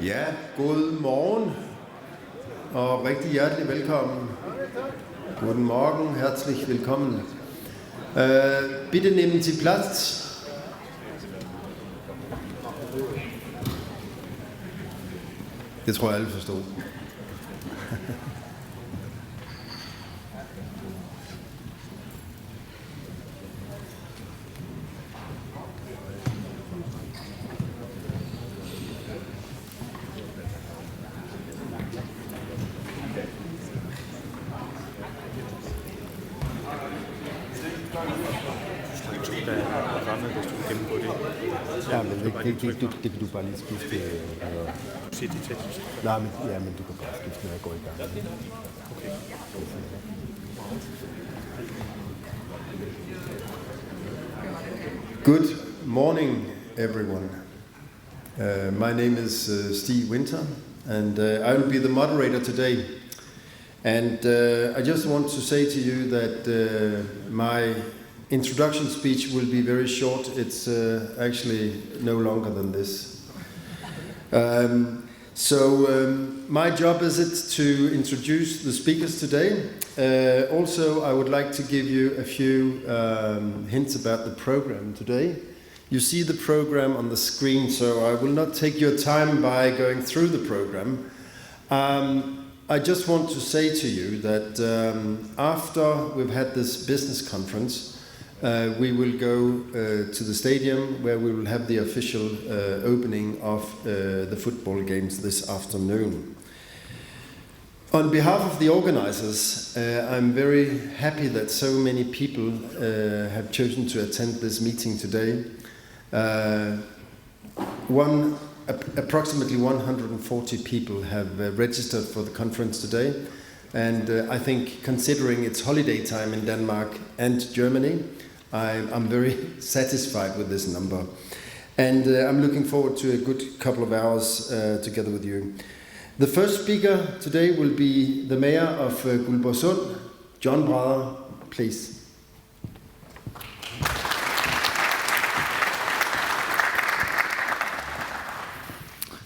Ja, god morgen og rigtig hjertelig velkommen. Guten Morgen, herzlich willkommen. Bitte nehmen Sie Platz. Det tror jeg alle forstod. Ja, men det kan du bare lige skifte. Nej, men du kan bare skifte, når jeg går i gang. Okay. Good morning, everyone. My name is Steve Winter, and I will be the moderator today. And I just want to say to you that my introduction speech will be very short. It's actually no longer than this. My job is it to introduce the speakers today. Also, I would like to give you a few hints about the program today. You see the program on the screen, so I will not take your time by going through the program. I just want to say to you that after we've had this business conference, we will go to the stadium where we will have the official opening of the football games this afternoon. On behalf of the organizers, I'm very happy that so many people have chosen to attend this meeting today. Approximately 140 people have registered for the conference today, and I think considering it's holiday time in Denmark and Germany, I'm very satisfied with this number, and I'm looking forward to a good couple of hours together with you. The first speaker today will be the mayor of Guldborgsund, John Brother, please.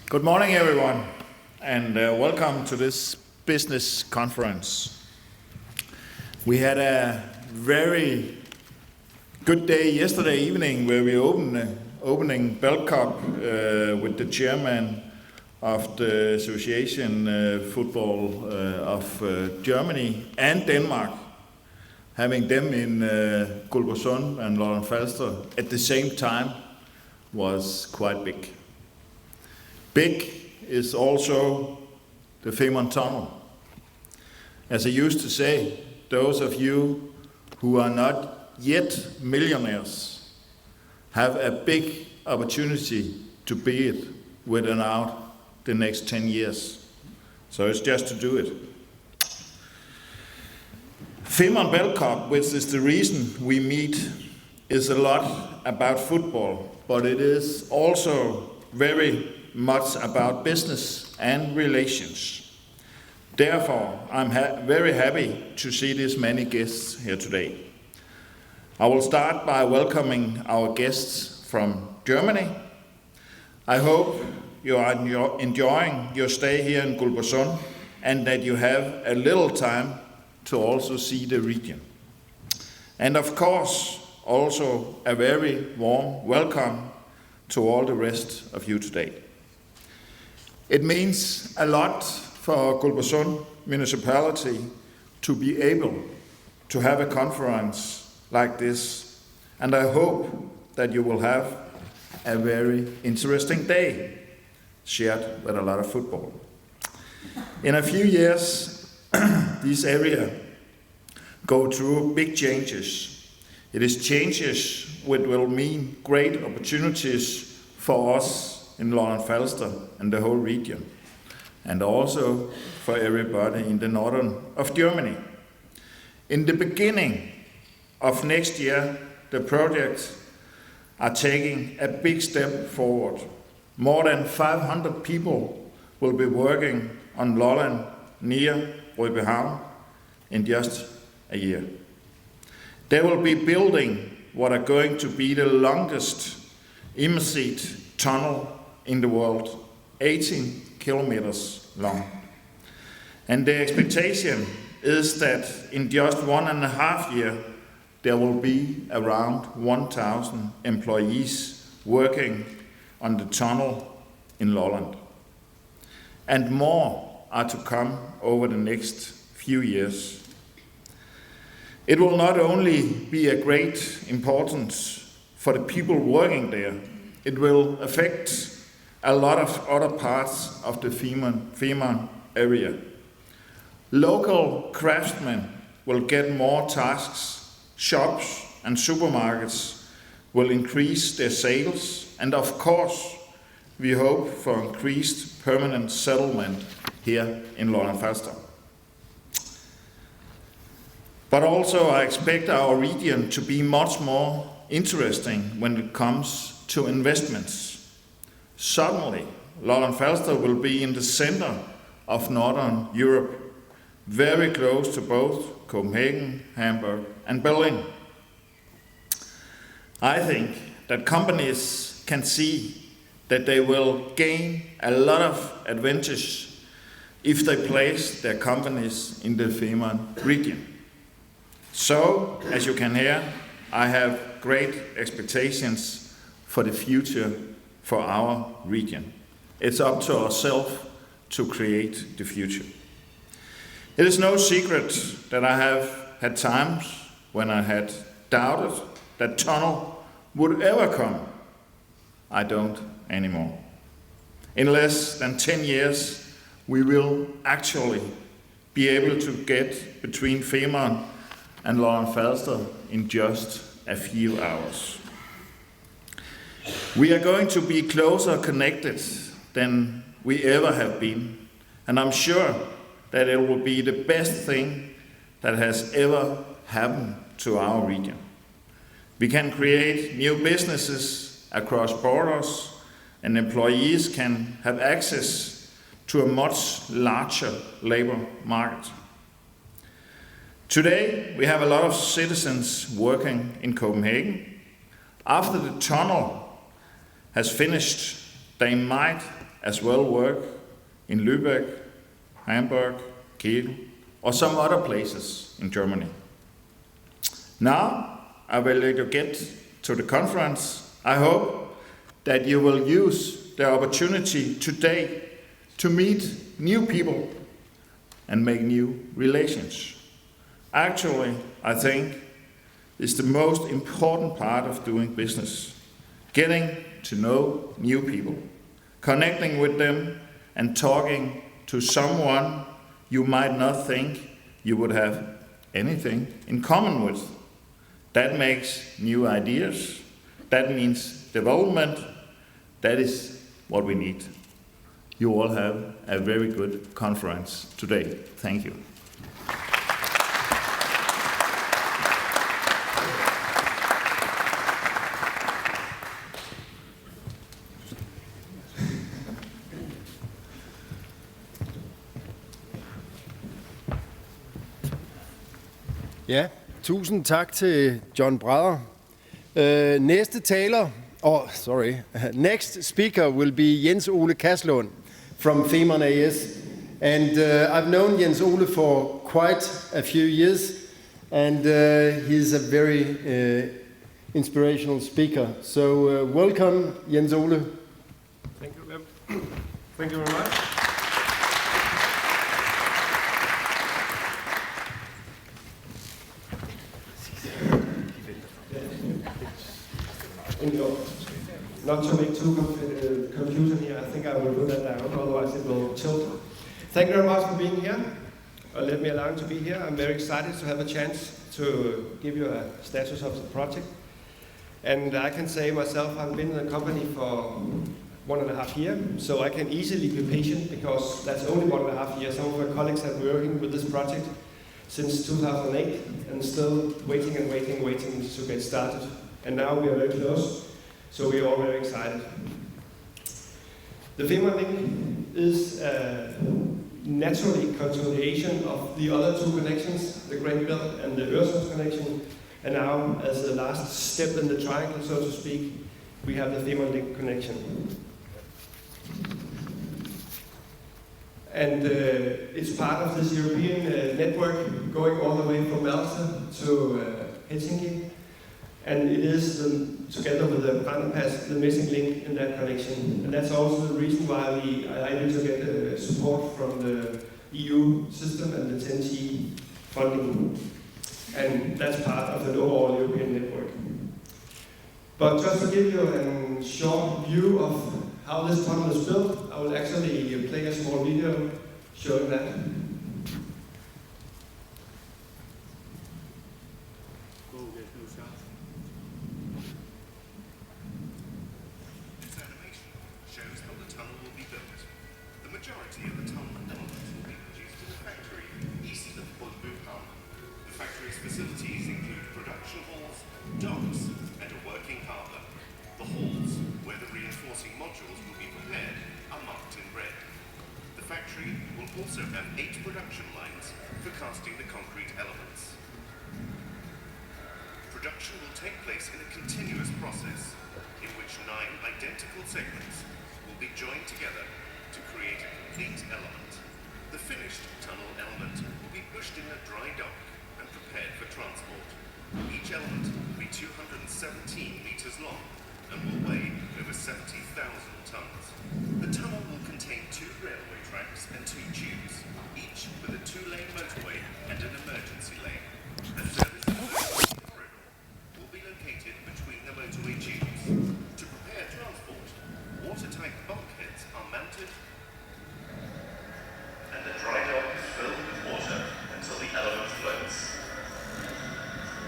Good morning, everyone, and welcome to this business conference. We had a very good day yesterday evening where we opened opening Belt Cup with the chairman of the Association Football of Germany and Denmark, having them in Guldborgsund and Lolland-Falsters at the same time was quite big. Big is also the Femern Tunnel. As I used to say, those of you who are not yet millionaires have a big opportunity to be it within the next 10 years. So it's just to do it. Femernbelt Cup, which is the reason we meet, is a lot about football, but it is also very much about business and relations. Therefore, I'm very happy to see this many guests here today. I will start by welcoming our guests from Germany. I hope you are enjoying your stay here in Guldborgsund and that you have a little time to also see the region. And of course, also a very warm welcome to all the rest of you today. It means a lot for Guldborgsund municipality to be able to have a conference like this, and I hope that you will have a very interesting day shared with a lot of football. In a few years, this area go through big changes. It is changes which will mean great opportunities for us in Lolland-Falsters and the whole region, and also for everybody in the northern of Germany. In the beginning of next year, the projects are taking a big step forward. More than 500 people will be working on Lolland near Rødbyhavn in just a year. They will be building what are going to be the longest immersed tunnel in the world, 18 kilometers long. And the expectation is that in just 1.5 years, there will be around 1,000 employees working on the tunnel in Lolland. And more are to come over the next few years. It will not only be a great importance for the people working there, it will affect a lot of other parts of the Femern area. Local craftsmen will get more tasks, shops and supermarkets will increase their sales, and of course, we hope for increased permanent settlement here in Lolland-Falsters. But also I expect our region to be much more interesting when it comes to investments. Suddenly, Lolland-Falsters will be in the center of Northern Europe, very close to both Copenhagen, Hamburg and Berlin. I think that companies can see that they will gain a lot of advantage if they place their companies in the Femern region. So, as you can hear, I have great expectations for the future for our region. It's up to ourselves to create the future. It is no secret that I have had times when I had doubted that tunnel would ever come. I don't anymore. In less than 10 years, we will actually be able to get between Femern and Lolland-Falsters in just a few hours. We are going to be closer connected than we ever have been, and I'm sure that it will be the best thing that has ever happened to our region. We can create new businesses across borders, and employees can have access to a much larger labor market. Today, we have a lot of citizens working in Copenhagen. After the tunnel has finished, they might as well work in Lübeck, Hamburg, Kiel, or some other places in Germany. Now, I will let you get to the conference. I hope that you will use the opportunity today to meet new people and make new relations. Actually, I think it's the most important part of doing business. Getting to know new people, connecting with them and talking to someone you might not think you would have anything in common with. That makes new ideas. That means development. That is what we need. You all have a very good conference today. Thank you. Ja, tusind tak til John Brader. Next speaker will be Jens Ole Kaslund from Femern AS. And I've known Jens Ole for quite a few years, and he's a very inspirational speaker. So welcome, Jens Ole. Thank you very much. Not to make too confusing here, I think I will put that down, otherwise it will tilt. Thank you very much for being here. Let me allow you to be here. I'm very excited to have a chance to give you a status of the project. And I can say myself, I've been in the company for 1.5 years, so I can easily be patient because that's only 1.5 years. Some of my colleagues have been working with this project since 2008 and still waiting to get started. And now we are very close, so we are all very excited. The Femern link is a naturally continuation of the other two connections, the Great Belt and the Øresund connection. And now, as the last step in the triangle, so to speak, we have the Femern link connection. And it's part of this European network going all the way from Malta to Helsinki. And it is, together with the Brandpass, the missing link in that connection. And that's also the reason why we are able to get support from the EU system and the 10T funding. And that's part of the overall European network. But just to give you a short view of how this tunnel is built, I will actually play a small video showing that. This animation shows how the tunnel will be built. The majority of the tunnel elements will be produced in a factory east of Lolland-Falsters. The factory's facilities include production halls, docks, and a working harbour. The halls, where the reinforcing modules will be prepared, are marked in red. The factory will also have 8 production lines for casting the concrete elements. Production will take place in a continuous process, in which 9 identical segments will be joined together to create a complete element. The finished tunnel element will be pushed in a dry dock and prepared for transport. Each element will be 217 meters long and will weigh over 70,000 tons. The tunnel will contain 2 railway tracks and 2 tubes, each with a 2-lane motorway and an emergency lane. A service emergency corridor will be located between the motorway tubes. To prepare transport, watertight bulkheads are mounted and the dry dock is filled with water until the element floats.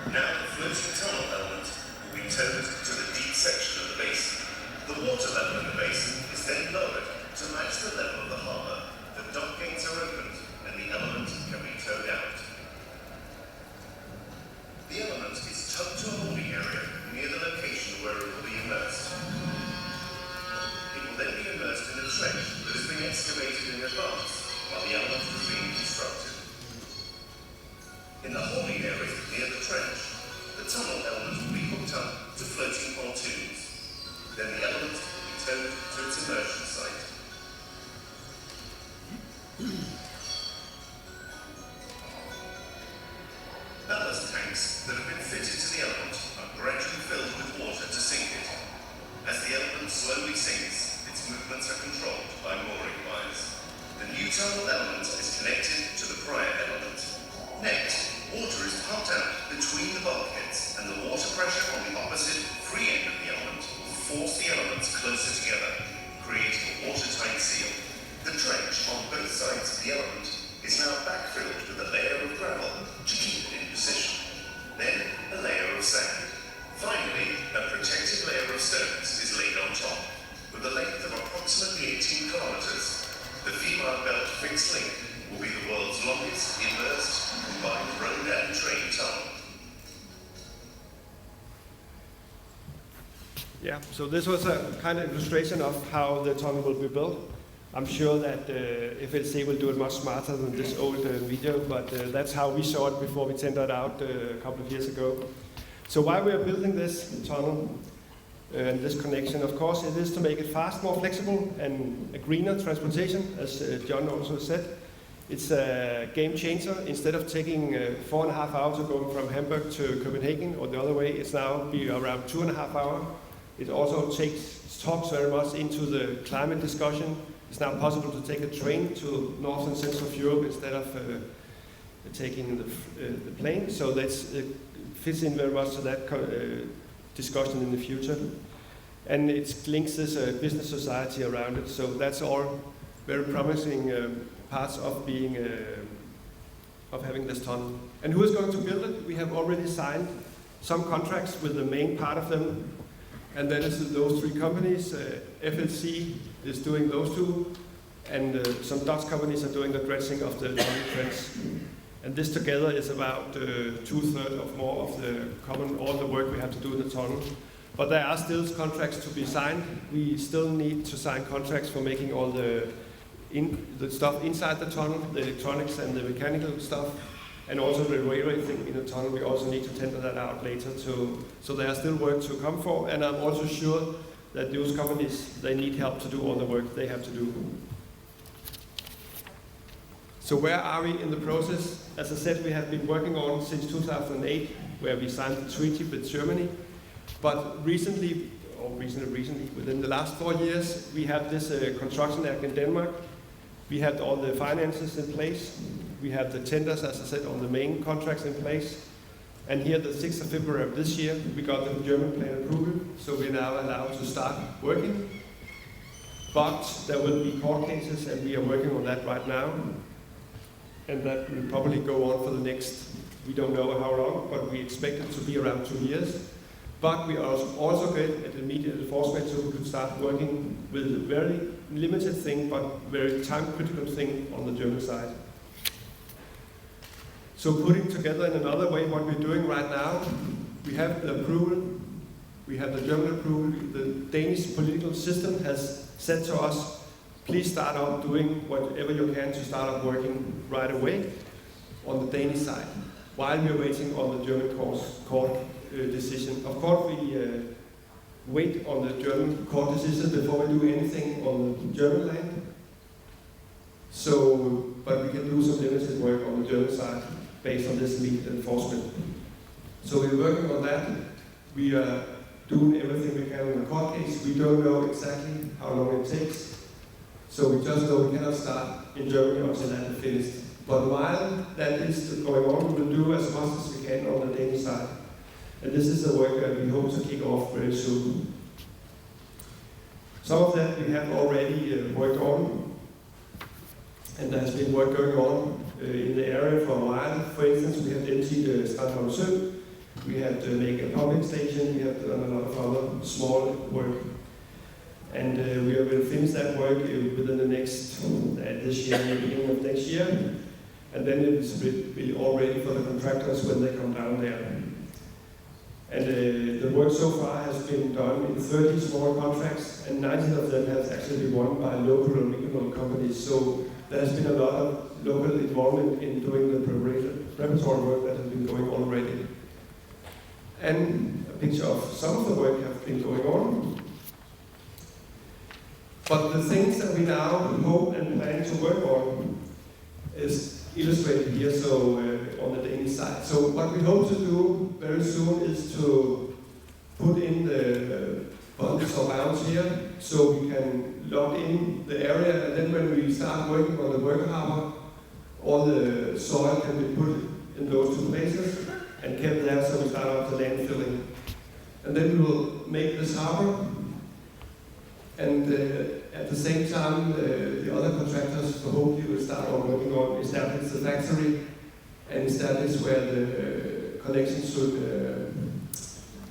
Now the floating tunnel element will be towed to the deep section of the basin. The water level in the basin is then lowered to match the level of the harbour. The dock gates are opened and the element can be towed out. The element is towed to a holding area near the location where it will be immersed. It will then be immersed in a trench that has been excavated in advance while the element was being constructed. In the holding area near the trench, the tunnel element will be hooked up to floating pontoons. Then the element will be towed to its immersion site. Ballast tanks that have been fitted to the element are gradually filled with water to sink it. As the element slowly sinks, its movements are controlled by mooring wires. The new tunnel element is connected to the prior element. Next, water is pumped out between the bulkheads, and the water pressure on the opposite free end of the element will force the elements closer together, creating a watertight seal. The trench on both sides of the element is now backfilled with a layer of gravel to keep it in position. Then a layer of sand. Finally, a protective layer of stones is laid on top. With a length of approximately 18 kilometers, the Femernbelt fixed link will be the world's longest immersed combined road and train tunnel. Yeah, so this was a kind of illustration of how the tunnel will be built. I'm sure that FLC will do it much smarter than this old video, but that's how we saw it before we tendered out a couple of years ago. So why we are building this tunnel and this connection, of course, it is to make it fast, more flexible, and a greener transportation, as John also said. It's a game changer. Instead of taking 4.5 hours of going from Hamburg to Copenhagen or the other way, it's now be around 2.5 hours. It also talks very much into the climate discussion. It's now possible to take a train to North and Central Europe instead of taking the plane. So that fits in very much to that discussion in the future. And it links this business society around it. So that's all very promising parts of being of having this tunnel. And who is going to build it? We have already signed some contracts with the main part of them. And then it's those 3 companies. FLC is doing those 2, and some Dutch companies are doing the dredging of the tunnel trench. And this together is about 2/3 of more of all the work we have to do in the tunnel. But there are still contracts to be signed. We still need to sign contracts for making all the stuff inside the tunnel, the electronics and the mechanical stuff. And also the railway thing in the tunnel, we also need to tender that out later too. So there are still work to come for, and I'm also sure that those companies, they need help to do all the work they have to do. So where are we in the process? As I said, we have been working on since 2008, where we signed the treaty with Germany. But recently, within the last 4 years, we have this construction act in Denmark. We have all the finances in place. We have the tenders, as I said, on the main contracts in place. And here, the 6th of February of this year, we got the German plan approval, so we're now allowed to start working. But there will be court cases, and we are working on that right now. And that will probably go on for the next, we don't know how long, but we expect it to be around 2 years. But we are also good at immediate enforcement, so we could start working with a very limited thing, but very time-critical thing on the German side. So putting together in another way what we're doing right now, we have the approval, we have the German approval, the Danish political system has said to us, please start up doing whatever you can to start up working right away on the Danish side, while we're waiting on the German court decision. Of course, we wait on the German court decision before we do anything on the German land. So, but we can do some limited work on the German side based on this immediate enforcement. So we're working on that. We are doing everything we can in the court case. We don't know exactly how long it takes. So we just know we cannot start in Germany until that is finished. But while that is going on, we will do as much as we can on the Danish side. And this is the work that we hope to kick off very soon. Some of that we have already worked on, and there has been work going on in the area for a while. For instance, we have emptied Strandholm, we have to make a pumping station, we have done a lot of other small work. And we will finish that work within the next, this year, the beginning of next year. And then it will be all ready for the contractors when they come down there. And the work so far has been done in 30 small contracts, and 19 of them have actually been won by local and regional companies. So there has been a lot of local involvement in doing the preparatory work that has been going on already. And a picture of some of the work have been going on. But the things that we now hope and plan to work on is illustrated here, so on the Danish side. So what we hope to do very soon is to put in the bundles or bounds here, so we can lock in the area, and then when we start working on the worker harbor, all the soil can be put in those two places and kept there, so we start up the landfilling. And then we will make this harbor, and at the same time, the other contractors hopefully will start working on establish the factory and establish where the connections should,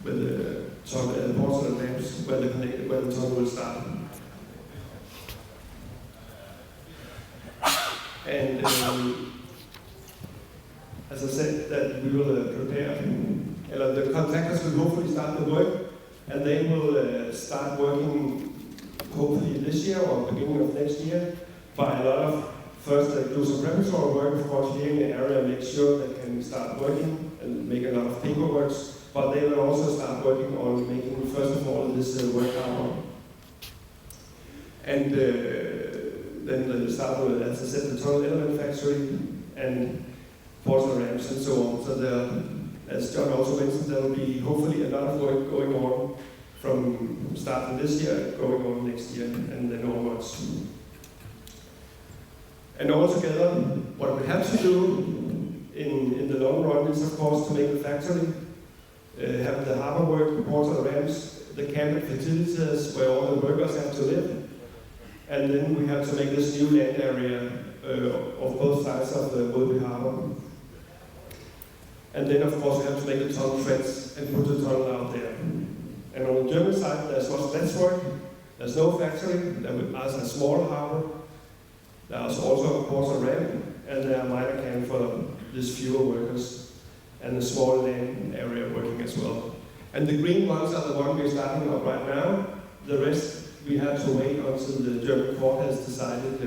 with the porcelain lamps, where the tunnel will start. And as I said, that we will prepare, the contractors will hopefully start the work, and they will start working hopefully this year or beginning of next year, by a lot of, first do some preparatory work, of course, here in the area, make sure they can start working and make a lot of paperwork, but they will also start working on making, first of all, this work harbor. And then they'll start with, as I said, the tunnel element factory and porcelain ramps and so on. So there, as John also mentioned, there will be hopefully a lot of work going on from starting this year, going on next year, and then onwards. And altogether, what we have to do in the long run is, of course, to make the factory, have the harbor work, porcelain ramps, the camp facilities where all the workers have to live, and then we have to make this new land area of both sides of the Rødby Harbor. And then, of course, we have to make the tunnel threads and put the tunnel out there. And on the German side, there's much less work. There's no factory. There is a small harbor. There's also a porcelain ramp, and there are minor camp for these fewer workers, and the small land area working as well. And the green ones are the ones we're starting up right now. The rest, we have to wait until the German court has decided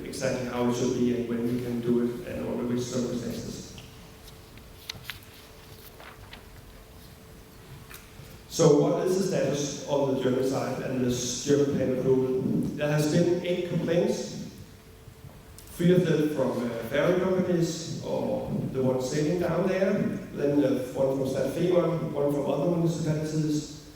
exactly how it should be and when we can do it and under which circumstances. So what is the status on the German side and this German plan approval? There has been 8 complaints 3 of them from ferry companies or the ones sailing down there, then one from Femernbelt, one from other municipalities,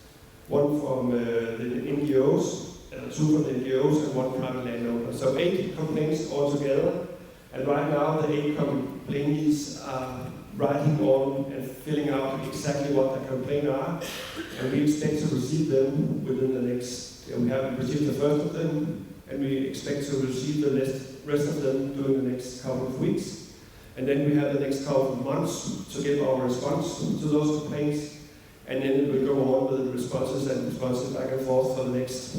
one from the NGOs, 2 from the NGOs and 1 private landowner. So 8 complaints altogether, and right now the 8 complainants are writing on and filling out exactly what the complaints are, and we expect to receive them within the next, we have received the first of them, and we expect to receive the rest of them during the next couple of weeks. And then we have the next couple of months to give our response to those complaints, and then it will go on with the responses back and forth for the next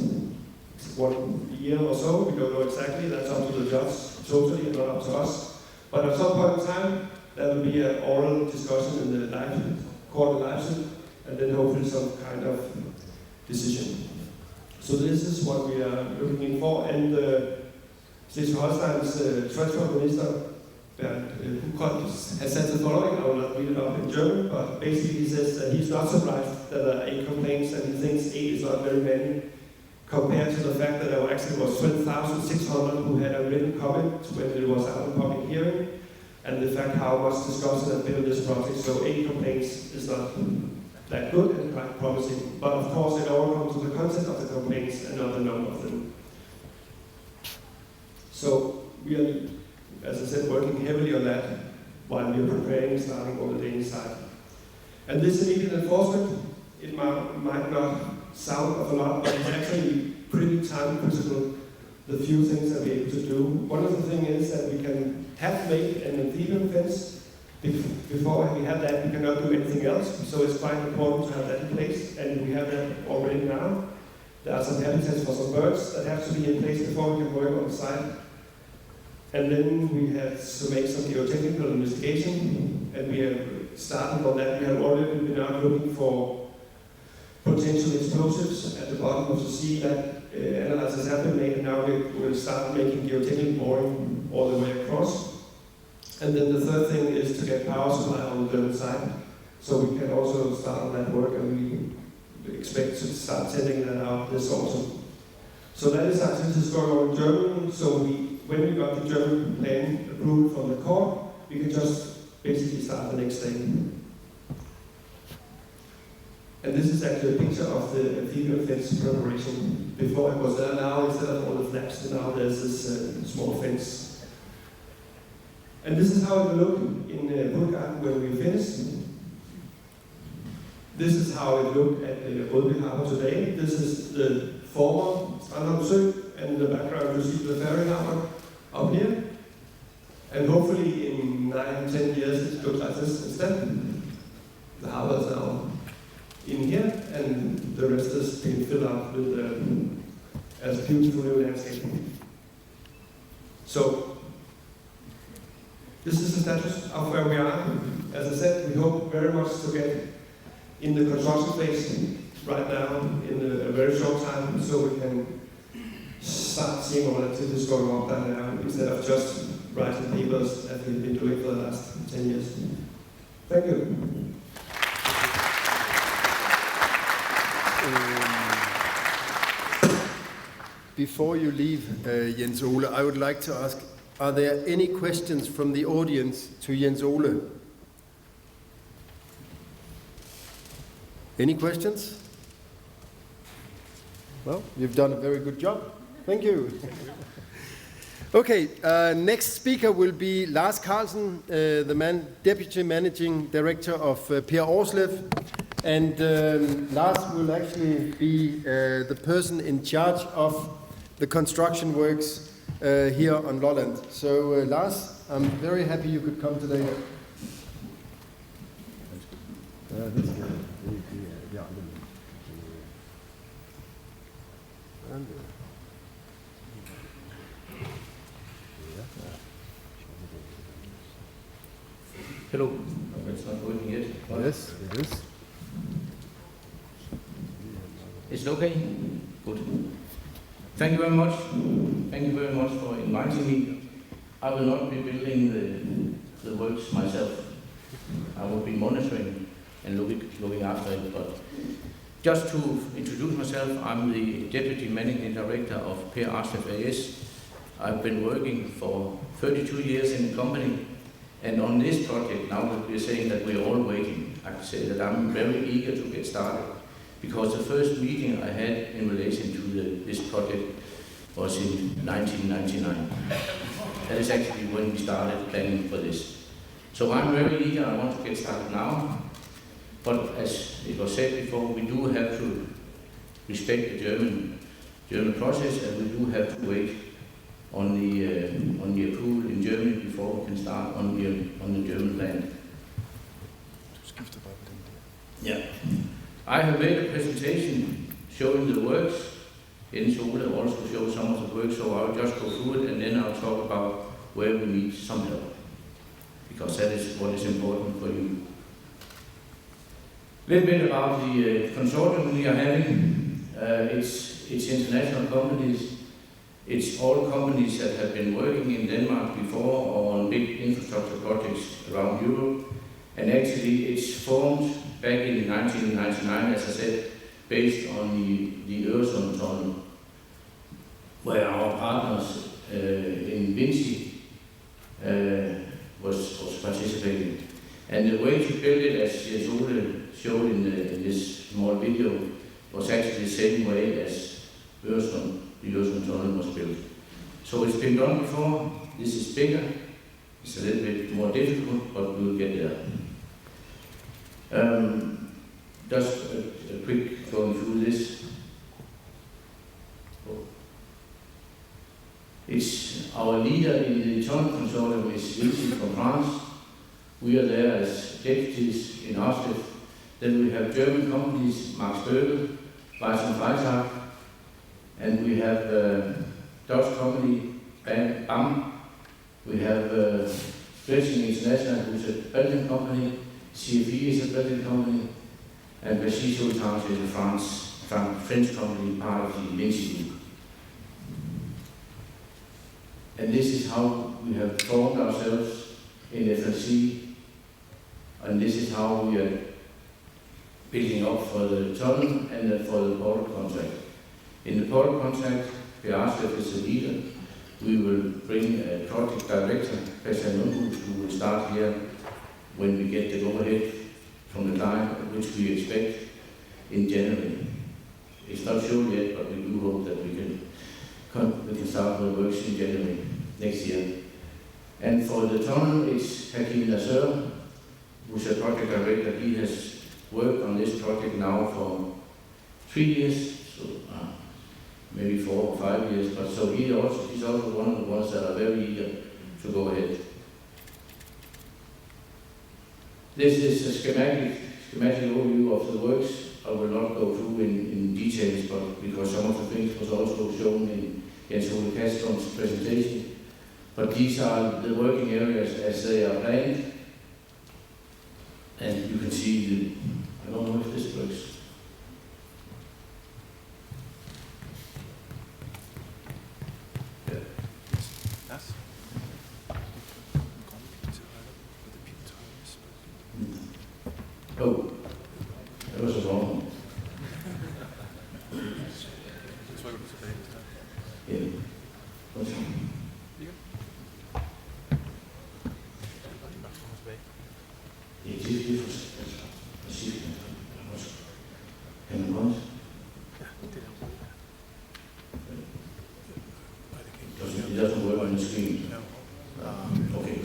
1 year or so. We don't know exactly, that's up to the judge totally and not up to us. But at some point in time, there will be an oral discussion in the court in Leipzig, and then hopefully some kind of decision. So this is what we are looking for, and Schleswig-Holstein's Transport Minister, Bernd Buchholz, has said the following. I will not read it up in German, but basically he says that he's not surprised that there are 8 complaints, and he thinks 8 is not very many, compared to the fact that there actually was 12,600 who had a written comment when it was out of public hearing, and the fact how much discussion has been on this project. So 8 complaints is not that good and quite promising. But of course it all comes to the content of the complaints and not the number of them. So we are, as I said, working heavily on that while we are preparing starting on the Danish side. And this immediate enforcement, it might not sound of a lot, but it's actually pretty time critical, the few things that we're able to do. One of the things is that we can have made an amphibian fence. Before we have that, we cannot do anything else, so it's quite important to have that in place, and we have that already now. There are some habitats for some birds that have to be in place before we can work on the site. And then we have to make some geotechnical investigation, and we have started on that. We have already been out looking for potential explosives at the bottom of the sea. That analysis have been made, and now we will start making geotechnical boring all the way across. And then the third thing is to get power supply on the German side, so we can also start on that work, and we expect to start sending that out this autumn. So that is activities going on in Germany. So when we got the German plan approved from the court, we can just basically start the next day. And this is actually a picture of the amphibian fence preparation. Before it was there, now instead of all the flaps, now there's this small fence. And this is how it will look in Puttgarden when we finish. This is how it looked at Rødby Harbor today. This is the former Strandhavn, and in the background you see the ferry harbor up here. And hopefully in 9-10 years it looks like this instead. The harbor is now in here, and the rest is being filled up with as beautiful new landscape. So this is the status of where we are. As I said, we hope very much to get in the construction phase right now in a very short time, so we can start seeing all activities going on down there instead of just writing papers that we've been doing for the last 10 years. Thank you. Before you leave, Jens Ole, I would like to ask, are there any questions from the audience to Jens Ole? Any questions? Well, you've done a very good job. Thank you. Okay, next speaker will be Lars Carlsen, the Deputy Managing Director of Per Aarsleff. And Lars will actually be the person in charge of the construction works here on Lolland. So Lars, I'm very happy you could come today. Hello. It's not working yet. Yes, it is. Is it okay? Good. Thank you very much. Thank you very much for inviting me. I will not be building the works myself. I will be monitoring and looking after it. But just to introduce myself, I'm the Deputy Managing Director of Per Aarsleff AS, I've been working for 32 years in the company, and on this project, now that we're saying that we're all waiting, I can say that I'm very eager to get started, because the first meeting I had in relation to this project was in 1999. That is actually when we started planning for this. So I'm very eager, I want to get started now, but as it was said before, we do have to respect the German process, and we do have to wait on the approval in Germany before we can start on the German land. Yeah. I have made a presentation showing the works. Jens Ole also showed some of the works, so I'll just go through it and then I'll talk about where we need some help, because that is what is important for you. A little bit about the consortium we are having. It's international companies. It's all companies that have been working in Denmark before or on big infrastructure projects around Europe. And actually it's formed back in 1999, as I said, based on the Øresund tunnel, where our partners in Vinci was participating. And the way to build it, as Jens Ole showed in this small video, was actually the same way as the Øresund tunnel was built. So it's been done before. This is bigger. It's a little bit more difficult, but we'll get there. Just a quick going through this. It's our leader in the tunnel consortium is Vinci from France. We are there as deputies in Oslo. Then we have German companies, Max Bögel, Weiss & and we have Dutch company, BAM. We have Dredging International, who's a Belgian company. CFE is a Belgian company. And Bachy Sultans is a French company, part of the Vinci Group. And this is how we have formed ourselves in FLC. And this is how we are building up for the tunnel and for the port contract. In the port contract, Bearslev is the leader. We will bring a project director, Christian Lundhus, who will start here when we get the go-ahead from the client, which we expect in January. It's not sure yet, but we do hope that we can start the works in January next year. And for the tunnel, it's Hakim Nasser, who's a project director. He has worked on this project now for 3 years, so maybe 4 or 5 years. But so he's also one of the ones that are very eager to go ahead. This is a schematic overview of the works. I will not go through in details, but because some of the things was also shown in Jens Ole Kaston's presentation. But these are the working areas as they are planned. And you can see I don't know if this works. Yeah. Oh, that was wrong. Yeah. What's wrong? It doesn't work on the screen. Okay.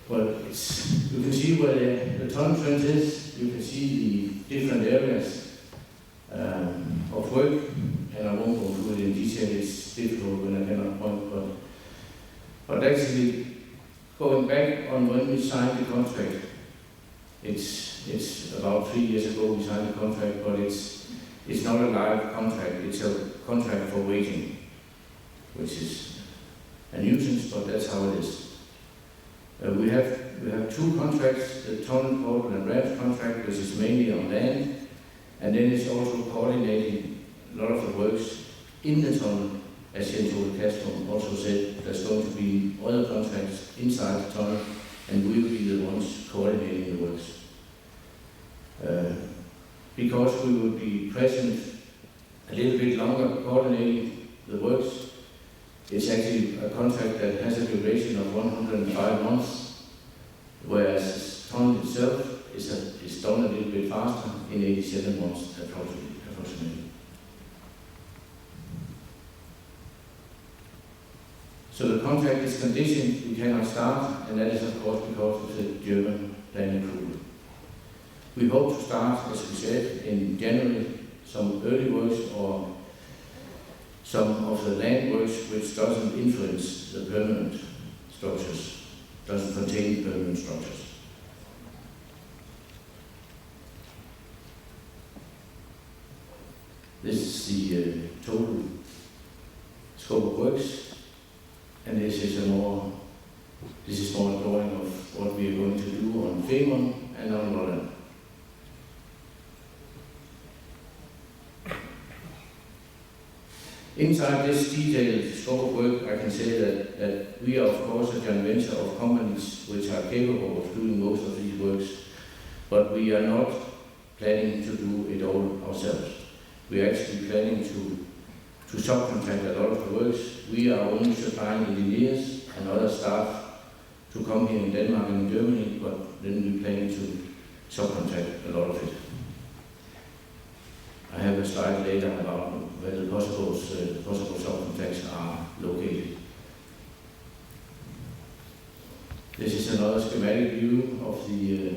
Well, you can see where the tunnel trench is. You can see the different areas of work, and I won't go through it in detail. It's difficult when I cannot point, but actually going back on when we signed the contract, it's about 3 years ago we signed the contract, but it's not a live contract. It's a contract for waiting, which is a nuisance, but that's how it is. We have 2 contracts: the tunnel, port, and ramp contract, which is mainly on land, and then it's also coordinating a lot of the works in the tunnel. As Jens Ole Kaston also said, there's going to be other contracts inside the tunnel, and we'll be the ones coordinating the works. Because we will be present a little bit longer coordinating the works, It's actually a contract that has a duration of 105 months, whereas tunnel itself is done a little bit faster in 87 months approximately. So the contract is conditioned, we cannot start, and that is of course because of the German planning approval. We hope to start, as we said, in January, some early works or some of the land works which doesn't influence the permanent structures, doesn't contain permanent structures. This is the total scope of works, and this is more a drawing of what we are going to do on Femern and on Lolland. Inside this detailed scope of work, I can say that we are, of course, a joint venture of companies which are capable of doing most of these works, but we are not planning to do it all ourselves. We are actually planning to subcontract a lot of the works. We are only supplying engineers and other staff to come here in Denmark and in Germany, but then we plan to subcontract a lot of it. I have a slide later about where the possible subcontracts are located. This is another schematic view of the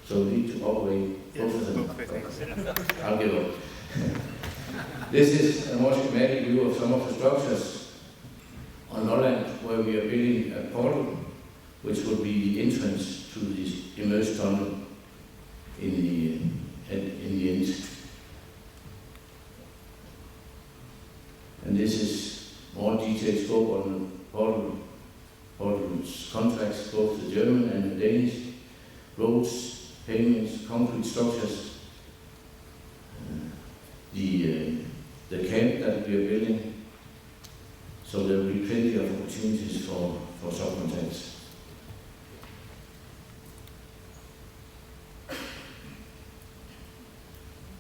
so we need to operate both of them. I'll give up. This is a more schematic view of some of the structures on Lolland, where we are building a portal which will be the entrance to this immersed tunnel in the end. And this is more detailed scope on the portal's contracts, both the German and the Danish, roads, pavements, concrete structures, the camp that we are building. So there will be plenty of opportunities for subcontracts.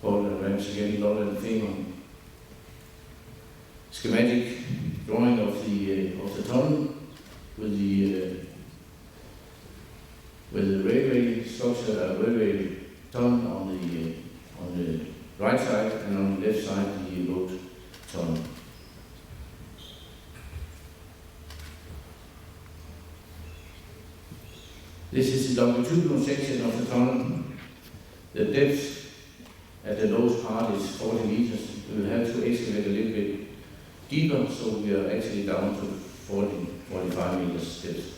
Portal ramps again, Lolland, Femern. Schematic drawing of the tunnel with the railway structure, railway tunnel on the right side, and on the left side the road tunnel. This is the longitudinal section of the tunnel. The depth at the lowest part is 40 meters. We will have to excavate a little bit deeper, so we are actually down to 45 meters depth.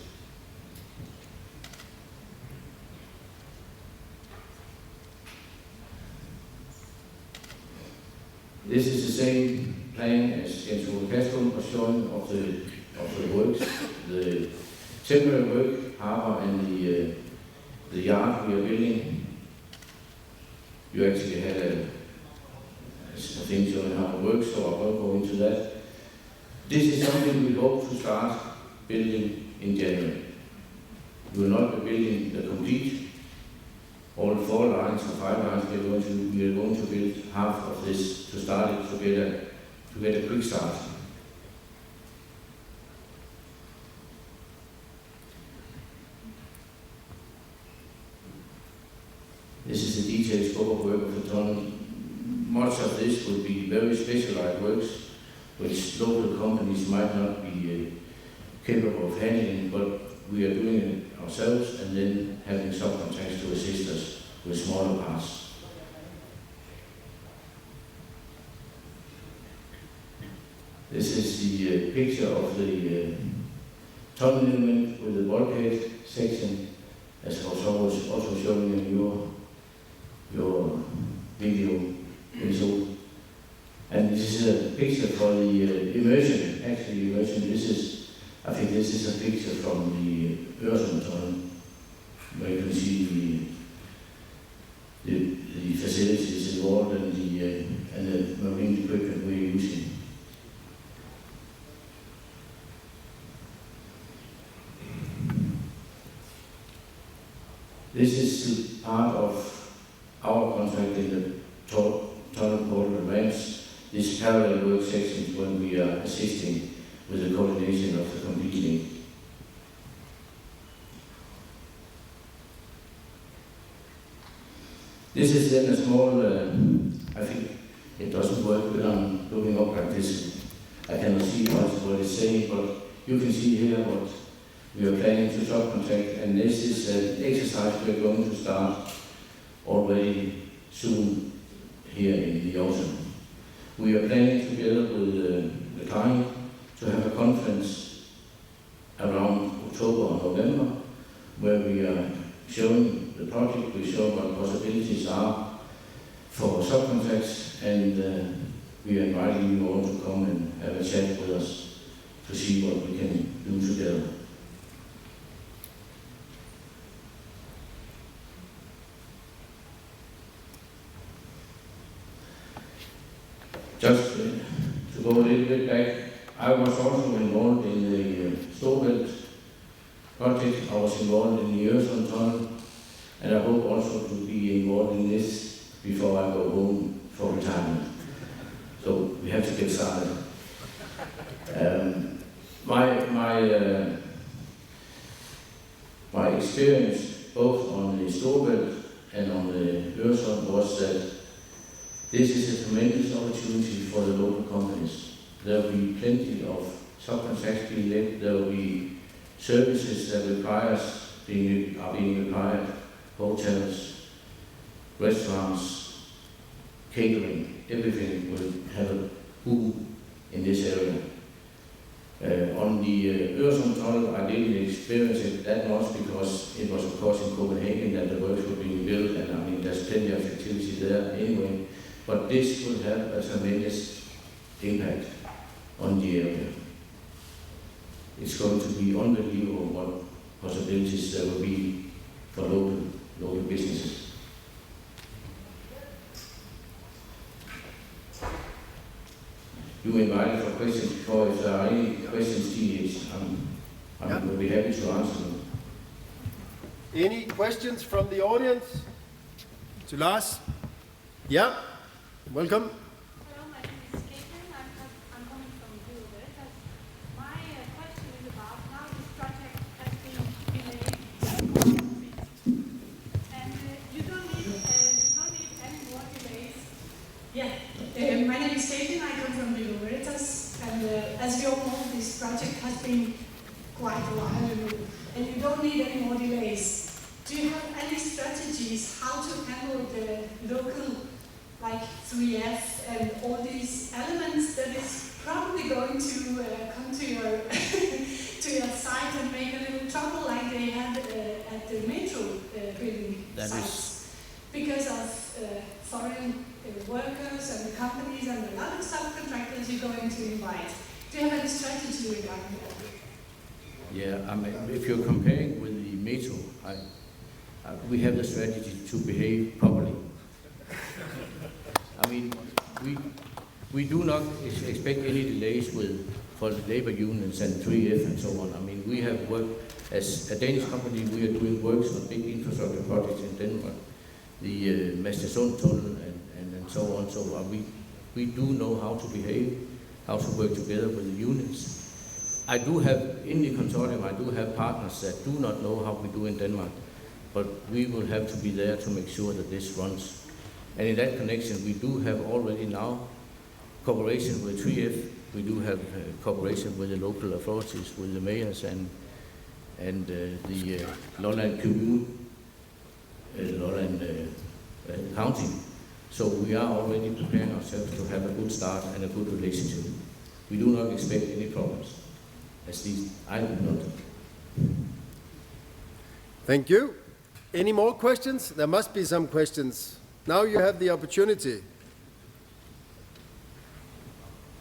This is the same plan as Jens Ove Castro was showing of the works, the temporary work, harbour, and the yard we are building. You actually had a thing showing how it works, so I won't go into that. This is something we hope to start building in January. We will not be building the complete, all 4 lines or 5 lines. We are going to build half of this to start it, to get a quick start. This is the detailed scope of work of the tunnel. Much of this will be very specialized works, which local companies might not be capable of handling, but we are doing it ourselves and then having subcontracts to assist us with smaller parts. This is the picture of the tunnel element with the bulkhead section, as I was also showing in your video result. And this is a picture for the immersion. Actually, immersion. I think this is a picture from the Øresund tunnel, where you can see the facilities involved and the marine equipment we're using. This is part of our contract in the tunnel portal and ramps. these parallel work sections when we are assisting with the coordination of the complete link. This is then a small, I think it doesn't work when I'm looking up like this. I cannot see what it's saying, but you can see here what we are planning to subcontract, and this is an exercise we're going to start already soon here in the autumn. We are planning together with the client to have a conference around October or November where we are showing the project, we show what possibilities are for subcontracts, and we are inviting you all to come and have a chat with us to see what we can do together. Just to go a little bit back, I was also involved in the Femernbelt project. I was involved in the Øresund tunnel, and I hope also to be involved in this before I go home for retirement. So we have to get started. My experience both on the Femernbelt and on the Øresund was that this is a tremendous opportunity for the local companies. There will be plenty of subcontracts being let. There will be services that are being required, hotels, restaurants, catering, everything will have a boom in this area. On the Øresund tunnel, I didn't experience it that much because it was of course in Copenhagen that the works were being built, and I mean there's plenty of activity there anyway. But this will have a tremendous impact on the area. It's going to be unbelievable what possibilities there will be for local businesses. You invited for questions before. If there are any questions, please, I will be happy to answer them. Any questions from the audience? To Lars? Yeah, welcome. Hello, my name is Caitlin. I'm coming from Lokal-tv. My question is about how this project has been delayed. And you don't need any more delays. Yeah, my name is Caitlin. I come from Lokal-tv. And as we all know, this project has been quite a while, and you don't need any more delays. Do you have any strategies how to handle the local, like 3F and all these elements that is probably going to come to your to your site and make a little trouble like they had at the metro building sites because of foreign workers and the companies and a lot of subcontractors you're going to invite? Do you have any strategy regarding that? Yeah, I mean, if you're comparing with the metro, we have the strategy to behave properly. I mean, we do not expect any delays for the labor unions and 3F and so on. I mean, we have worked as a Danish company. We are doing works on big infrastructure projects in Denmark, the Mastersund tunnel and so on. So we do know how to behave, how to work together with the unions. I do have, in the consortium, I do have partners that do not know how we do in Denmark, but we will have to be there to make sure that this runs. And in that connection, we do have already now cooperation with 3F. We do have cooperation with the local authorities, with the mayors and the Lolland County. So we are already preparing ourselves to have a good start and a good relationship. We do not expect any problems. At least I do not. Thank you. Any more questions? There must be some questions. Now you have the opportunity.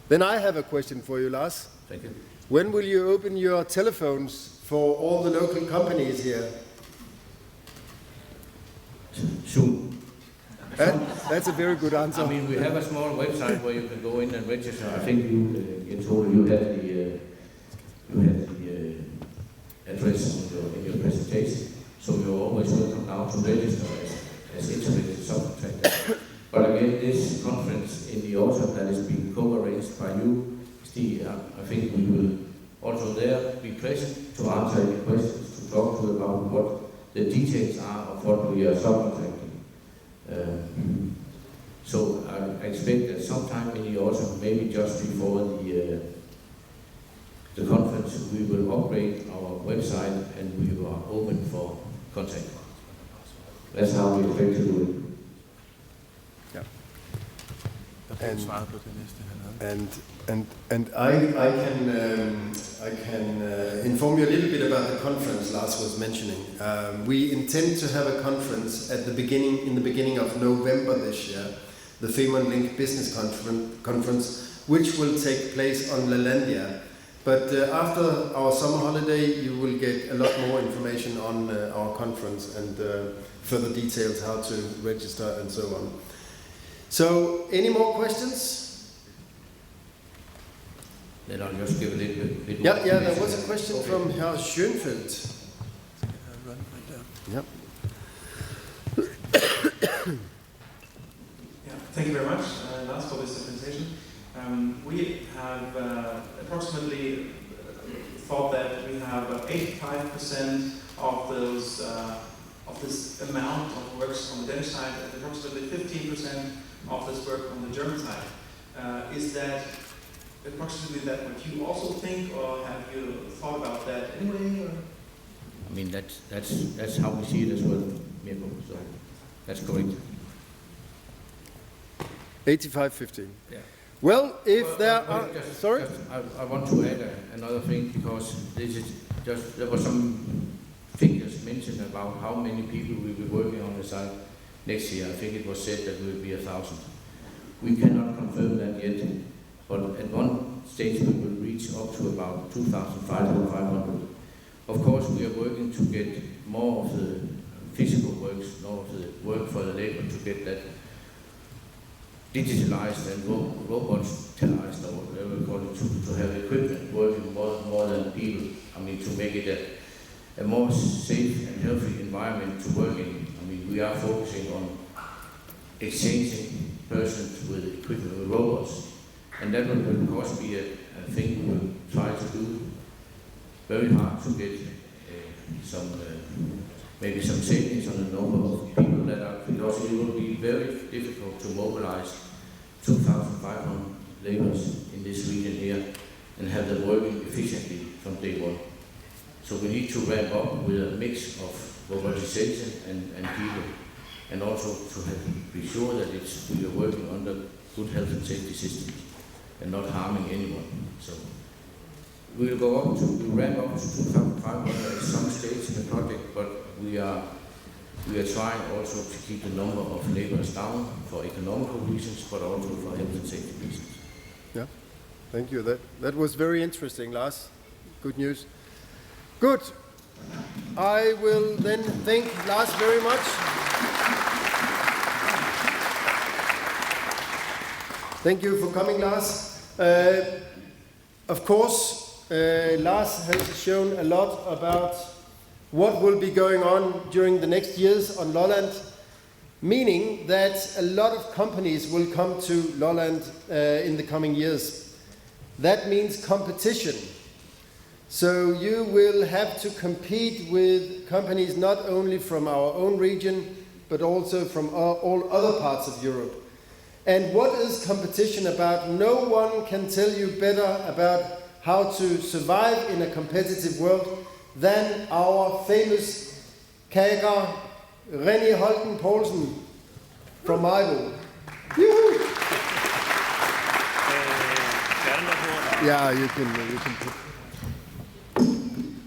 Then I have a question for you, Lars. Thank you. When will you open your telephones for all the local companies here? Soon. That's a very good answer. I mean, we have a small website where you can go in and register. I think you have the address in your presentation. So you're always welcome now to register as integrated subcontractor. But again, this conference in the autumn that is being 60, I think we will also there be present to answer any questions, to talk to about what the details are of what we are subcontracting. So I expect that sometime in the autumn, maybe just before the conference, we will upgrade our website and we are open for contact. That's how we expect to do it. And I can inform you a little bit about the conference Lars was mentioning. We intend to have a conference in the beginning of November this year, the Femernbelt Business Conference, which will take place on Lolland-Falsters. But after our summer holiday, you will get a lot more information on our conference and further details, how to register and so on. So, any more questions? Then I'll just give a little bit Yeah, there was a question from Herr Schönfeld. Yep. Thank you very much, Lars, for this presentation. We have approximately thought that we have 85% of those of this amount of works on the Danish side and approximately 15% of this work on the German side. Is that approximately that what you also think, or have you thought about that anyway? Or? I mean, that's how we see it as well, Mirko, so that's correct. 85-15. Yeah. Well, if there are... Sorry? I want to add another thing, because this is just, there were some figures mentioned about how many people will be working on the site next year. I think it was said that it will be 1,000. We cannot confirm that yet, but at one stage we will reach up to about 2,500. Of course, we are working to get more of the physical works, more of the work for the labor, to get that digitalized and robotized, or whatever we call it, to have equipment working more than people. I mean, to make it a more safe and healthy environment to work in. I mean, we are focusing on exchanging persons with equipment, with robots, and that will of course be a thing we will try to do. Very hard to get maybe some savings on the number of people that are, because it will be very difficult to mobilize 2,500 laborers in this region here and have them working efficiently from day one. So we need to ramp up with a mix of robotization and people, and also to be sure that we are working under good health and safety systems and not harming anyone. So we will ramp up to 2,500 at some stage in the project, but we are trying also to keep the number of laborers down for economical reasons, but also for health and safety reasons. Yeah, thank you. That was very interesting, Lars. Good news. Good. I will then thank Lars very much. Thank you for coming, Lars. Of course, Lars has shown a lot about what will be going on during the next years on Lolland, meaning that a lot of companies will come to Lolland in the coming years. That means competition. So you will have to compete with companies not only from our own region, but also from all other parts of Europe. And what is competition about? No one can tell you better about how to survive in a competitive world than our famous kager, René Holten Poulsen from Maribor. Yeah, you can put.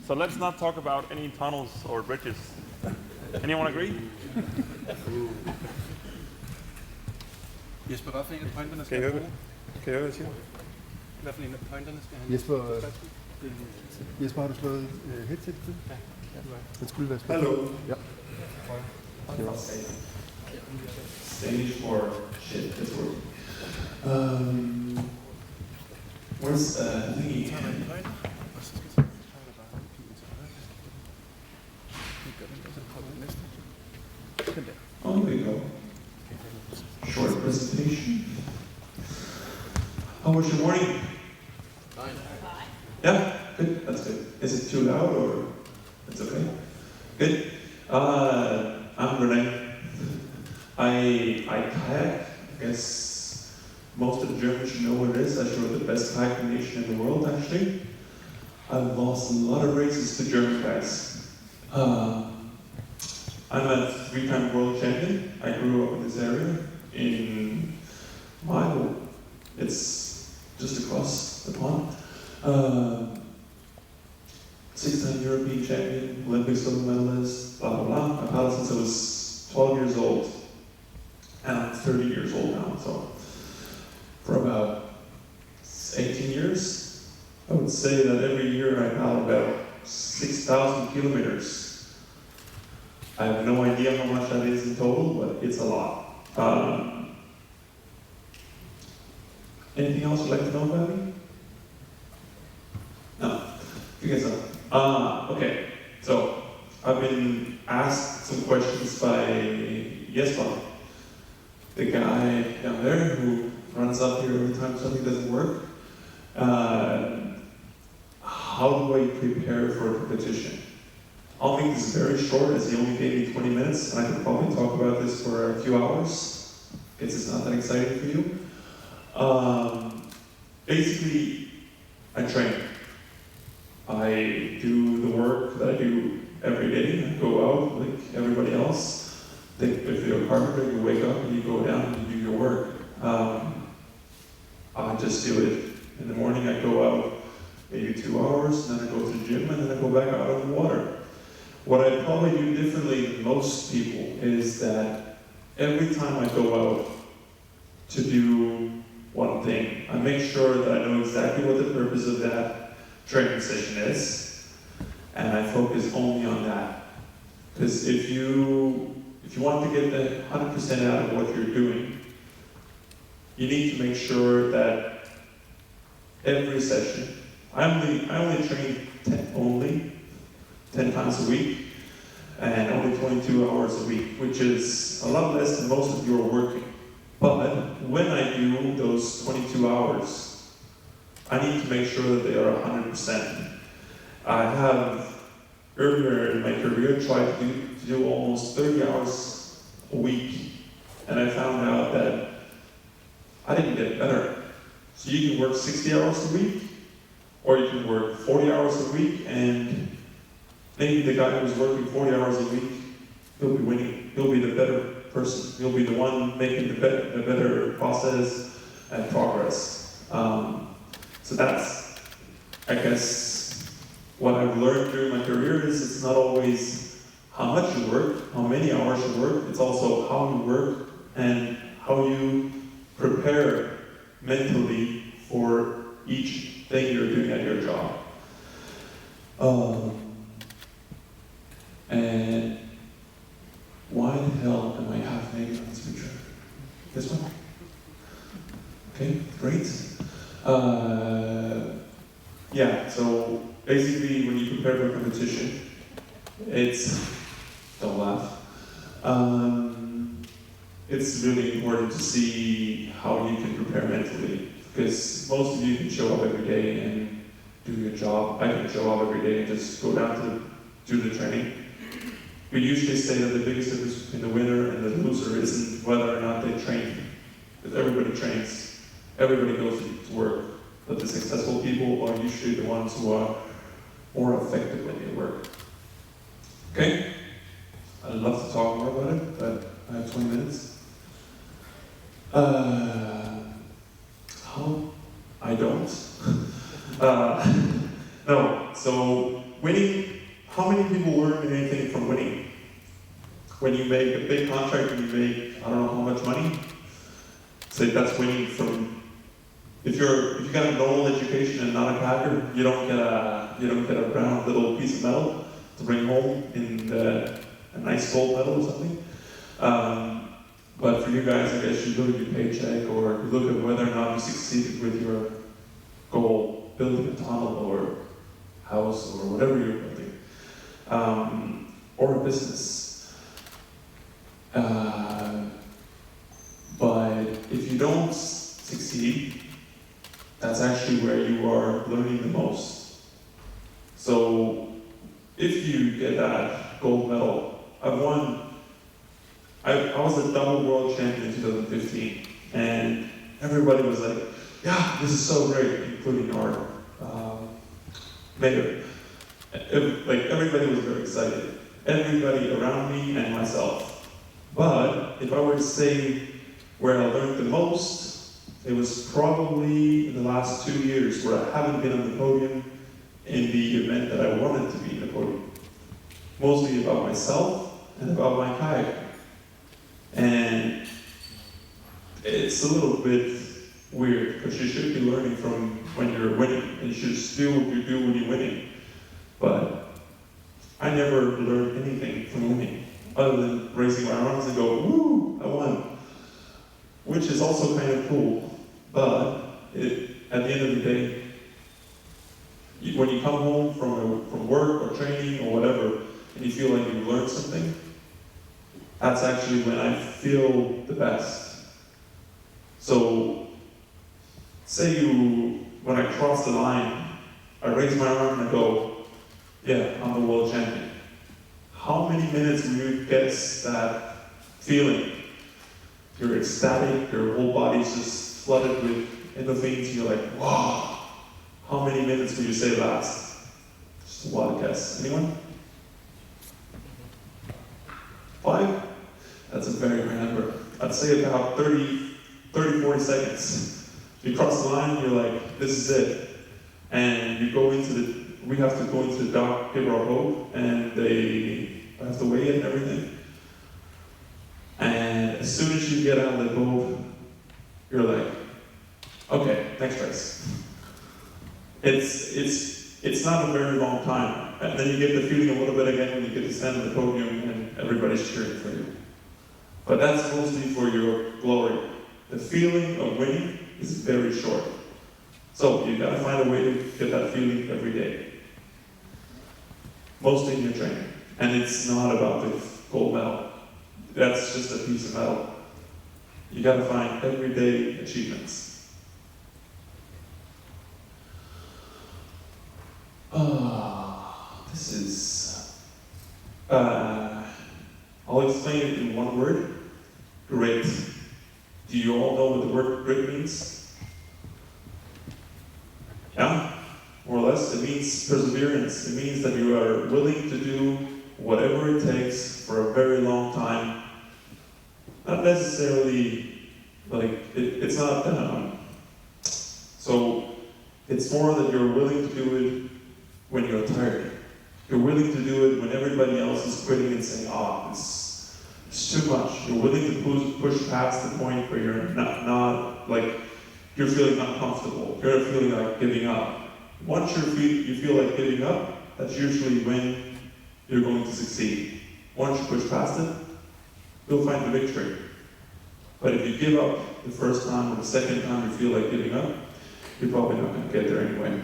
So let's not talk about any tunnels or bridges. Anyone agree? Jesper, hvad for en af pointerne skal jeg bruge? Kan jeg høre, hvad jeg siger? Hvad for en af pointerne skal han? Jesper, har du slået headset til? Ja. Den skulle være spændt. Hello. Ja. Danish for shit, that's word. Where's the thingy? Oh, here we go. Short presentation. How was your morning? Fine. Yeah, good. That's good. Is it too loud or it's okay? Good. I'm Renee. I kayak. I guess most of the Germans should know what it is. I showed the best kayaking nation in the world, actually. I've lost a lot of races to German guys. I'm a 3-time world champion. I grew up in this area in Milo. It's just across the pond. 6-time European champion, Olympic silver medalist, blah blah blah. I've paddled since I was 12 years old, and I'm 30 years old now. So for about 18 years, I would say that every year I paddle about 6,000 kilometers. I have no idea how much that is in total, but it's a lot. Anything else you'd like to know about me? No. You guys know. Okay. So I've been asked some questions by Jesper, the guy down there who runs up here every time something doesn't work. How do I prepare for a competition? I'll make this very short, as he only gave me 20 minutes, and I could probably talk about this for a few hours. Guess it's not that exciting for you. Basically, I train. I do the work that I do every day. I go out like everybody else. If you're a carpenter, you wake up and you go down and you do your work. I just do it. In the morning, I go out maybe 2 hours, and then I go to the gym, and then I go back out on the water. What I probably do differently than most people is that every time I go out to do one thing, I make sure that I know exactly what the purpose of that training session is, and I focus only on that. Because if you want to get the 100% out of what you're doing, you need to make sure that every session, I only train 10 times a week, and only 22 hours a week, which is a lot less than most of you are working. But when I do those 22 hours, I need to make sure that they are 100%. I have, earlier in my career, tried to do almost 30 hours a week, and I found out that I didn't get better. So you can work 60 hours a week, or you can work 40 hours a week, and maybe the guy who's working 40 hours a week, he'll be winning. He'll be the better person. He'll be the one making the better process and progress. So that's, I guess, what I've learned during my career is it's not always how much you work, how many hours you work, it's also how you work and how you prepare mentally for each thing you're doing at your job. And why the hell am I half naked on this picture? This one? Okay, great. Yeah, so basically when you prepare for a competition, don't laugh. It's really important to see how you can prepare mentally, because most of you can show up every day and do your job. I can show up every day and just go down to do the training. We usually say that the biggest difference between the winner and the loser isn't whether or not they train, because everybody trains, everybody goes to work, but the successful people are usually the ones who are more effective when they work. Okay? I'd love to talk more about it, but I have 20 minutes. How? I don't. No, so winning, how many people learn anything from winning? When you make a big contract and you make, I don't know how much money, say that's winning from, if you got a normal education and not a hacker, you don't get a round little piece of metal to bring home in a nice gold medal or something. But for you guys, I guess you look at your paycheck or you look at whether or not you succeeded with your goal, building a tunnel or house or whatever you're building, or a business. But if you don't succeed, that's actually where you are learning the most. So if you get that gold medal, I was a double world champion in 2015, and everybody was like, yeah, this is so great, including our mayor. Everybody was very excited. Everybody around me and myself. But if I were to say where I learned the most, it was probably in the last 2 years where I haven't been on the podium in the event that I wanted to be in the podium. Mostly about myself and about my kayak. And it's a little bit weird, because you should be learning from when you're winning, and you should do what you do when you're winning. But I never learned anything from winning, other than raising my arms and go, woo, I won. Which is also kind of cool, but at the end of the day, when you come home from work or training or whatever, and you feel like you've learned something, that's actually when I feel the best. So, when I cross the line, I raise my arm and I go, yeah, I'm the world champion. How many minutes will you guess that feeling? You're ecstatic, your whole body's just flooded with endorphins, you're like, wow. How many minutes would you say last? Just a wild guess. Anyone? 5? That's a very high number. I'd say about 30, 40 seconds. You cross the line, you're like, this is it. And we have to go into the dock, give our boat, and they have to weigh it and everything. And as soon as you get out of the boat, you're like, okay, next race. It's not a very long time. And then you get the feeling a little bit again when you get to stand on the podium and everybody's cheering for you. But that's mostly for your glory. The feeling of winning is very short. So you gotta find a way to get that feeling every day. Mostly in your training. And it's not about the gold medal. That's just a piece of metal. You gotta find everyday achievements. This is, I'll explain it in one word, grit. Do you all know what the word grit means? Yeah, more or less, it means perseverance. It means that you are willing to do whatever it takes for a very long time. Not necessarily, it's not, so it's more that you're willing to do it when you're tired. You're willing to do it when everybody else is quitting and saying, it's too much. You're willing to push past the point where you're not you're feeling uncomfortable. You're feeling like giving up. Once you feel like giving up, that's usually when you're going to succeed. Once you push past it, you'll find the victory. But if you give up the first time or the second time you feel like giving up, you're probably not going to get there anyway.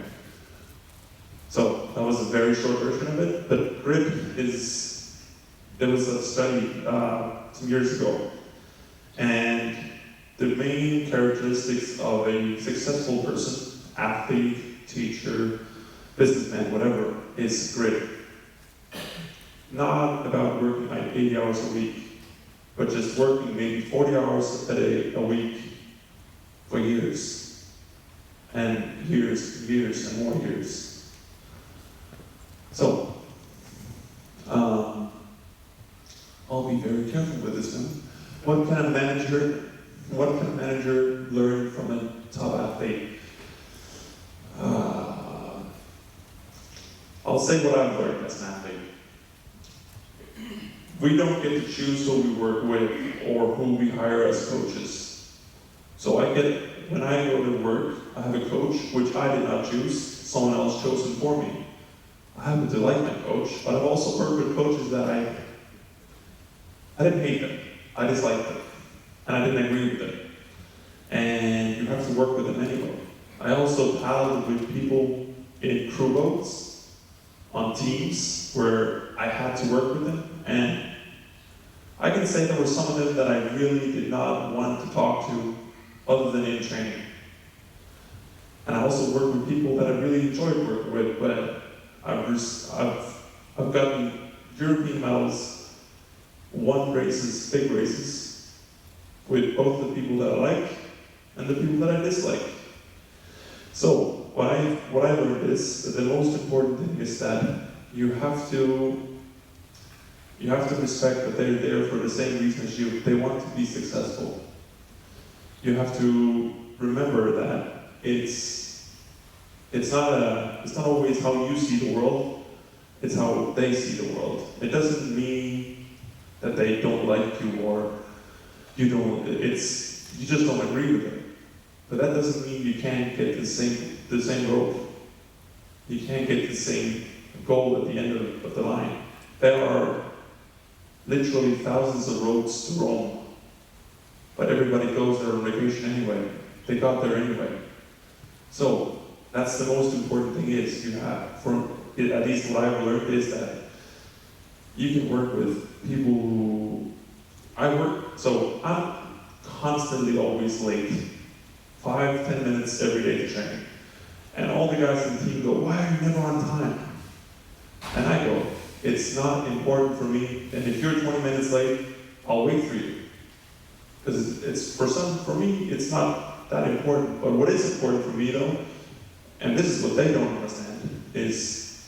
So that was a very short version of it, but grit is, there was a study some years ago, and the main characteristics of a successful person, athlete, teacher, businessman, whatever, is grit. Not about working like 80 hours a week, but just working maybe 40 hours a week for years, and years and more years. So, I'll be very careful with this one. What can a manager learn from a top athlete? I'll say what I've learned as an athlete. We don't get to choose who we work with or who we hire as coaches. So when I go to work, I have a coach, which I did not choose, someone else chose him for me. I happen to like my coach, but I've also worked with coaches that I didn't hate them, I disliked them, and I didn't agree with them. And you have to work with them anyway. I also paddled with people in crew boats, on teams, where I had to work with them, and I can say there were some of them that I really did not want to talk to, other than in training. And I also work with people that I really enjoyed working with, but I've gotten European medals, won races, big races, with both the people that I like and the people that I dislike. So what I learned is that the most important thing is that you have to respect that they're there for the same reason as you. They want to be successful. You have to remember that it's not always how you see the world, it's how they see the world. It doesn't mean that they don't like you or you just don't agree with them. But that doesn't mean you can't get the same growth. You can't get the same goal at the end of the line. There are literally thousands of roads to Rome, but everybody goes there on vacation anyway. They got there anyway. So that's the most important thing is at least what I've learned is that you can work with people who I'm constantly always late, 5-10 minutes every day to train. And all the guys in the team go, why are you never on time? And I go, it's not important for me, and if you're 20 minutes late, I'll wait for you. Because for me, it's not that important. But what is important for me though, and this is what they don't understand, is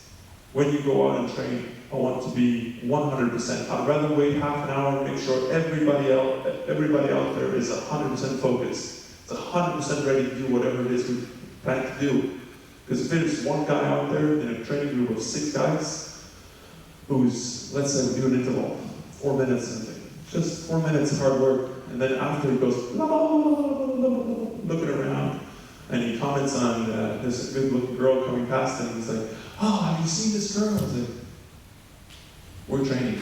when you go out and train, I want to be 100%. I'd rather wait half an hour and make sure everybody out there is 100% focused. It's 100% ready to do whatever it is we plan to do. Because if there's one guy out there in a training group of 6 guys, who's, let's say we do an interval, 4 minutes something, just 4 minutes hard work, and then after he goes, looking around, and he comments on this good-looking girl coming past him, and he's like, oh, have you seen this girl? I was like, we're training,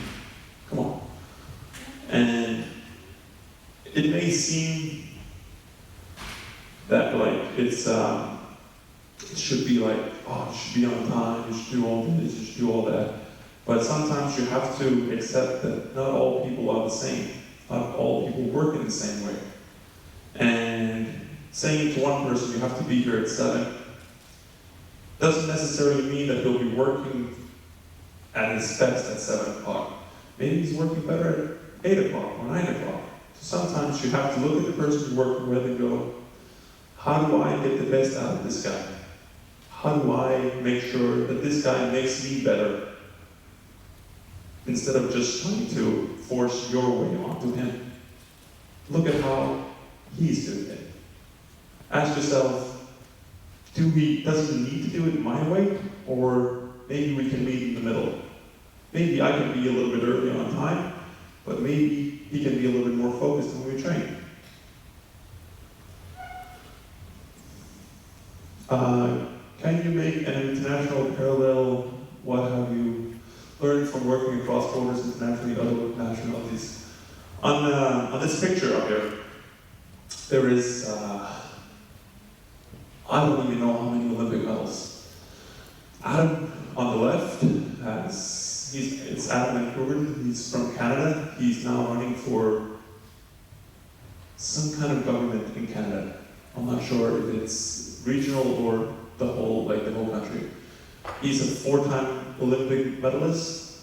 come on. And it may seem that like it should be like, oh, you should be on time, you should do all this, you should do all that. But sometimes you have to accept that not all people are the same. Not all people work in the same way. And saying to one person, you have to be here at 7, doesn't necessarily mean that he'll be working at his best at 7 o'clock. Maybe he's working better at 8 o'clock or 9 o'clock. So sometimes you have to look at the person you're working with and go, how do I get the best out of this guy? How do I make sure that this guy makes me better? Instead of just trying to force your way onto him. Look at how he's doing it. Ask yourself, does he need to do it my way? Or maybe we can meet in the middle. Maybe I can be a little bit early on time, but maybe he can be a little bit more focused when we train. Can you make an international parallel? What have you learned from working across borders internationally, other nationalities? On this picture up here, there is, I don't even know how many Olympic medals. Adam on the left it's Adam Nykøbing. He's from Canada. He's now running for some kind of government in Canada. I'm not sure if it's regional or the whole country. He's a 4-time Olympic medalist,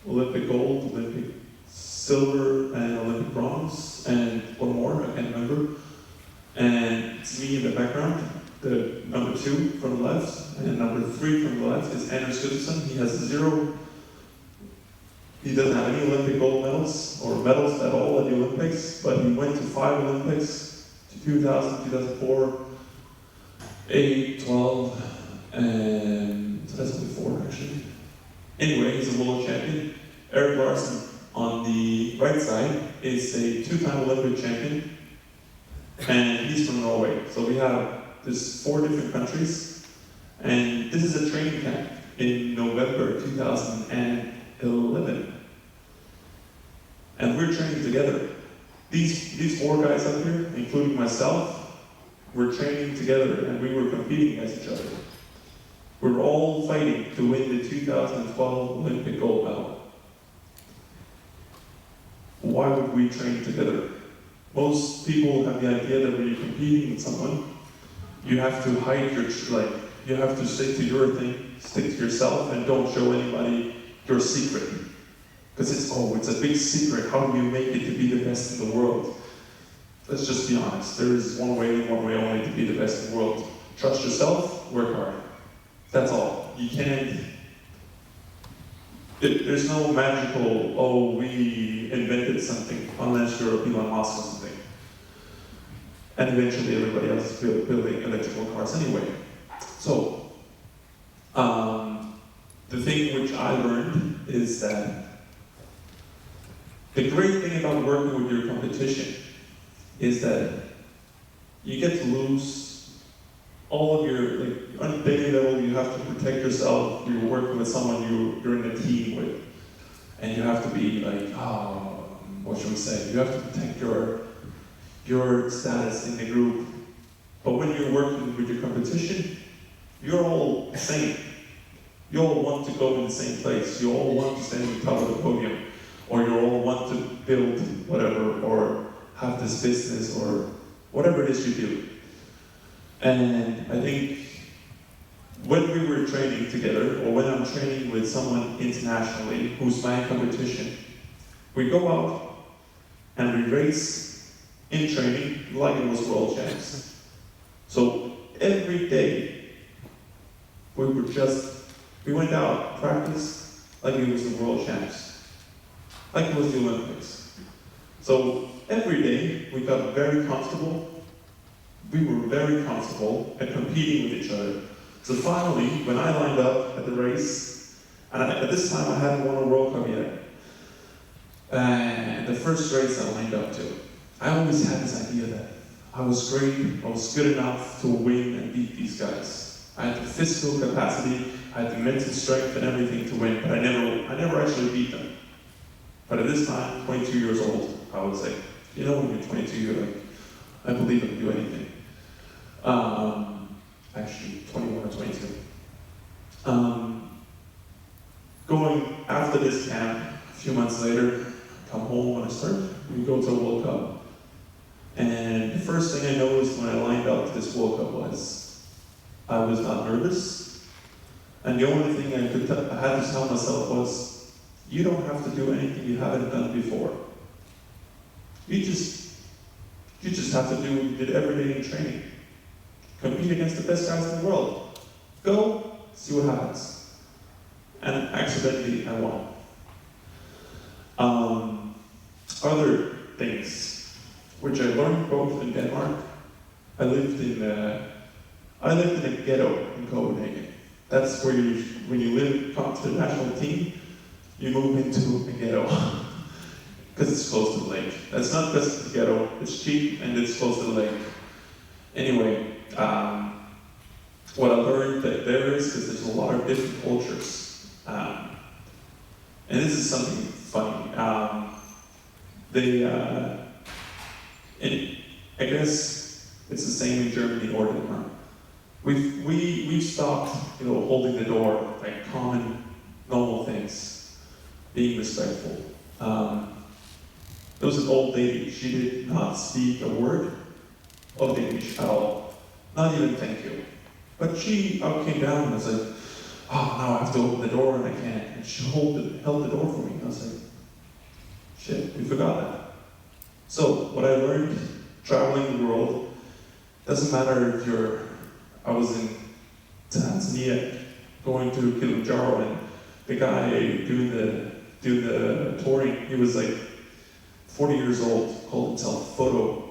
Olympic gold, Olympic silver, and Olympic bronze, and one more, I can't remember. And it's me in the background, the number 2 from the left, and number 3 from the left is Anders Gudesen. He has 0, he doesn't have any Olympic gold medals, or medals at all at the Olympics, but he went to 5 Olympics, 2000, 2004, 8, 12, and so that's only 4 actually. Anyway, he's a world champion. Erik Larsen on the right side is a 2-time Olympic champion, and he's from Norway. So we have there's 4 different countries, and this is a training camp in November 2011, and we're training together. These 4 guys up here, including myself, we're training together, and we were competing against each other. We're all fighting to win the 2012 Olympic gold medal. Why would we train together? Most people have the idea that when you're competing with someone, you have to hide your, you have to stick to your thing, stick to yourself, and don't show anybody your secret. Because it's a big secret. How do you make it to be the best in the world? Let's just be honest. There is one way only to be the best in the world. Trust yourself, work hard. That's all. You can't, there's no magical, oh, we invented something, unless you're Elon Musk or something. And eventually everybody else is building electrical cars anyway. So, the thing which I learned is that the great thing about working with your competition is that you get to lose all of your, on a daily level, you have to protect yourself. You're working with someone you're in a team with. And you have to be like, what should we say? You have to protect your status in the group. But when you're working with your competition, you're all the same. You all want to go in the same place. You all want to stand on the top of the podium. Or you all want to build whatever, or have this business, or whatever it is you do. And I think when we were training together, or when I'm training with someone internationally who's my competition, we go out and we race in training like it was world champs. So every day we went out, practiced like it was the world champs, like it was the Olympics. So every day we got very comfortable. We were very comfortable at competing with each other. So finally, when I lined up at the race, and at this time I hadn't won a World Cup yet, and the first race I lined up to, I always had this idea that I was great, I was good enough to win and beat these guys. I had the physical capacity, I had the mental strength and everything to win, but I never actually beat them. But at this time, 22 years old, I would say, you know, when you're 22, you're like, I believe I can do anything. Actually, 21 or 22. Going after this camp, a few months later, come home when I start, we go to a World Cup. And the first thing I noticed when I lined up to this World Cup was, I was not nervous. And the only thing I had to tell myself was, you don't have to do anything you haven't done before. You just have to do what you did every day in training. Compete against the best guys in the world. Go, see what happens. And accidentally, I won. Other things, which I learned both in Denmark. I lived in a ghetto in Copenhagen. That's where when you come to the national team, you move into a ghetto. Because it's close to the lake. That's not just the ghetto, it's cheap and it's close to the lake. Anyway, what I learned that there is, because there's a lot of different cultures, and this is something funny. I guess it's the same in Germany or Denmark. We've stopped, holding the door, like common, normal things, being respectful. There was an old lady, she did not speak a word of English at all. Not even thank you. But she came down and I was like, oh, now I have to open the door and I can't. And she held the door for me. I was like, shit, we forgot that. So what I learned traveling the world, doesn't matter if I was in Tanzania going to Kilimanjaro and the guy doing the touring, he was like 40 years old, called himself Photo.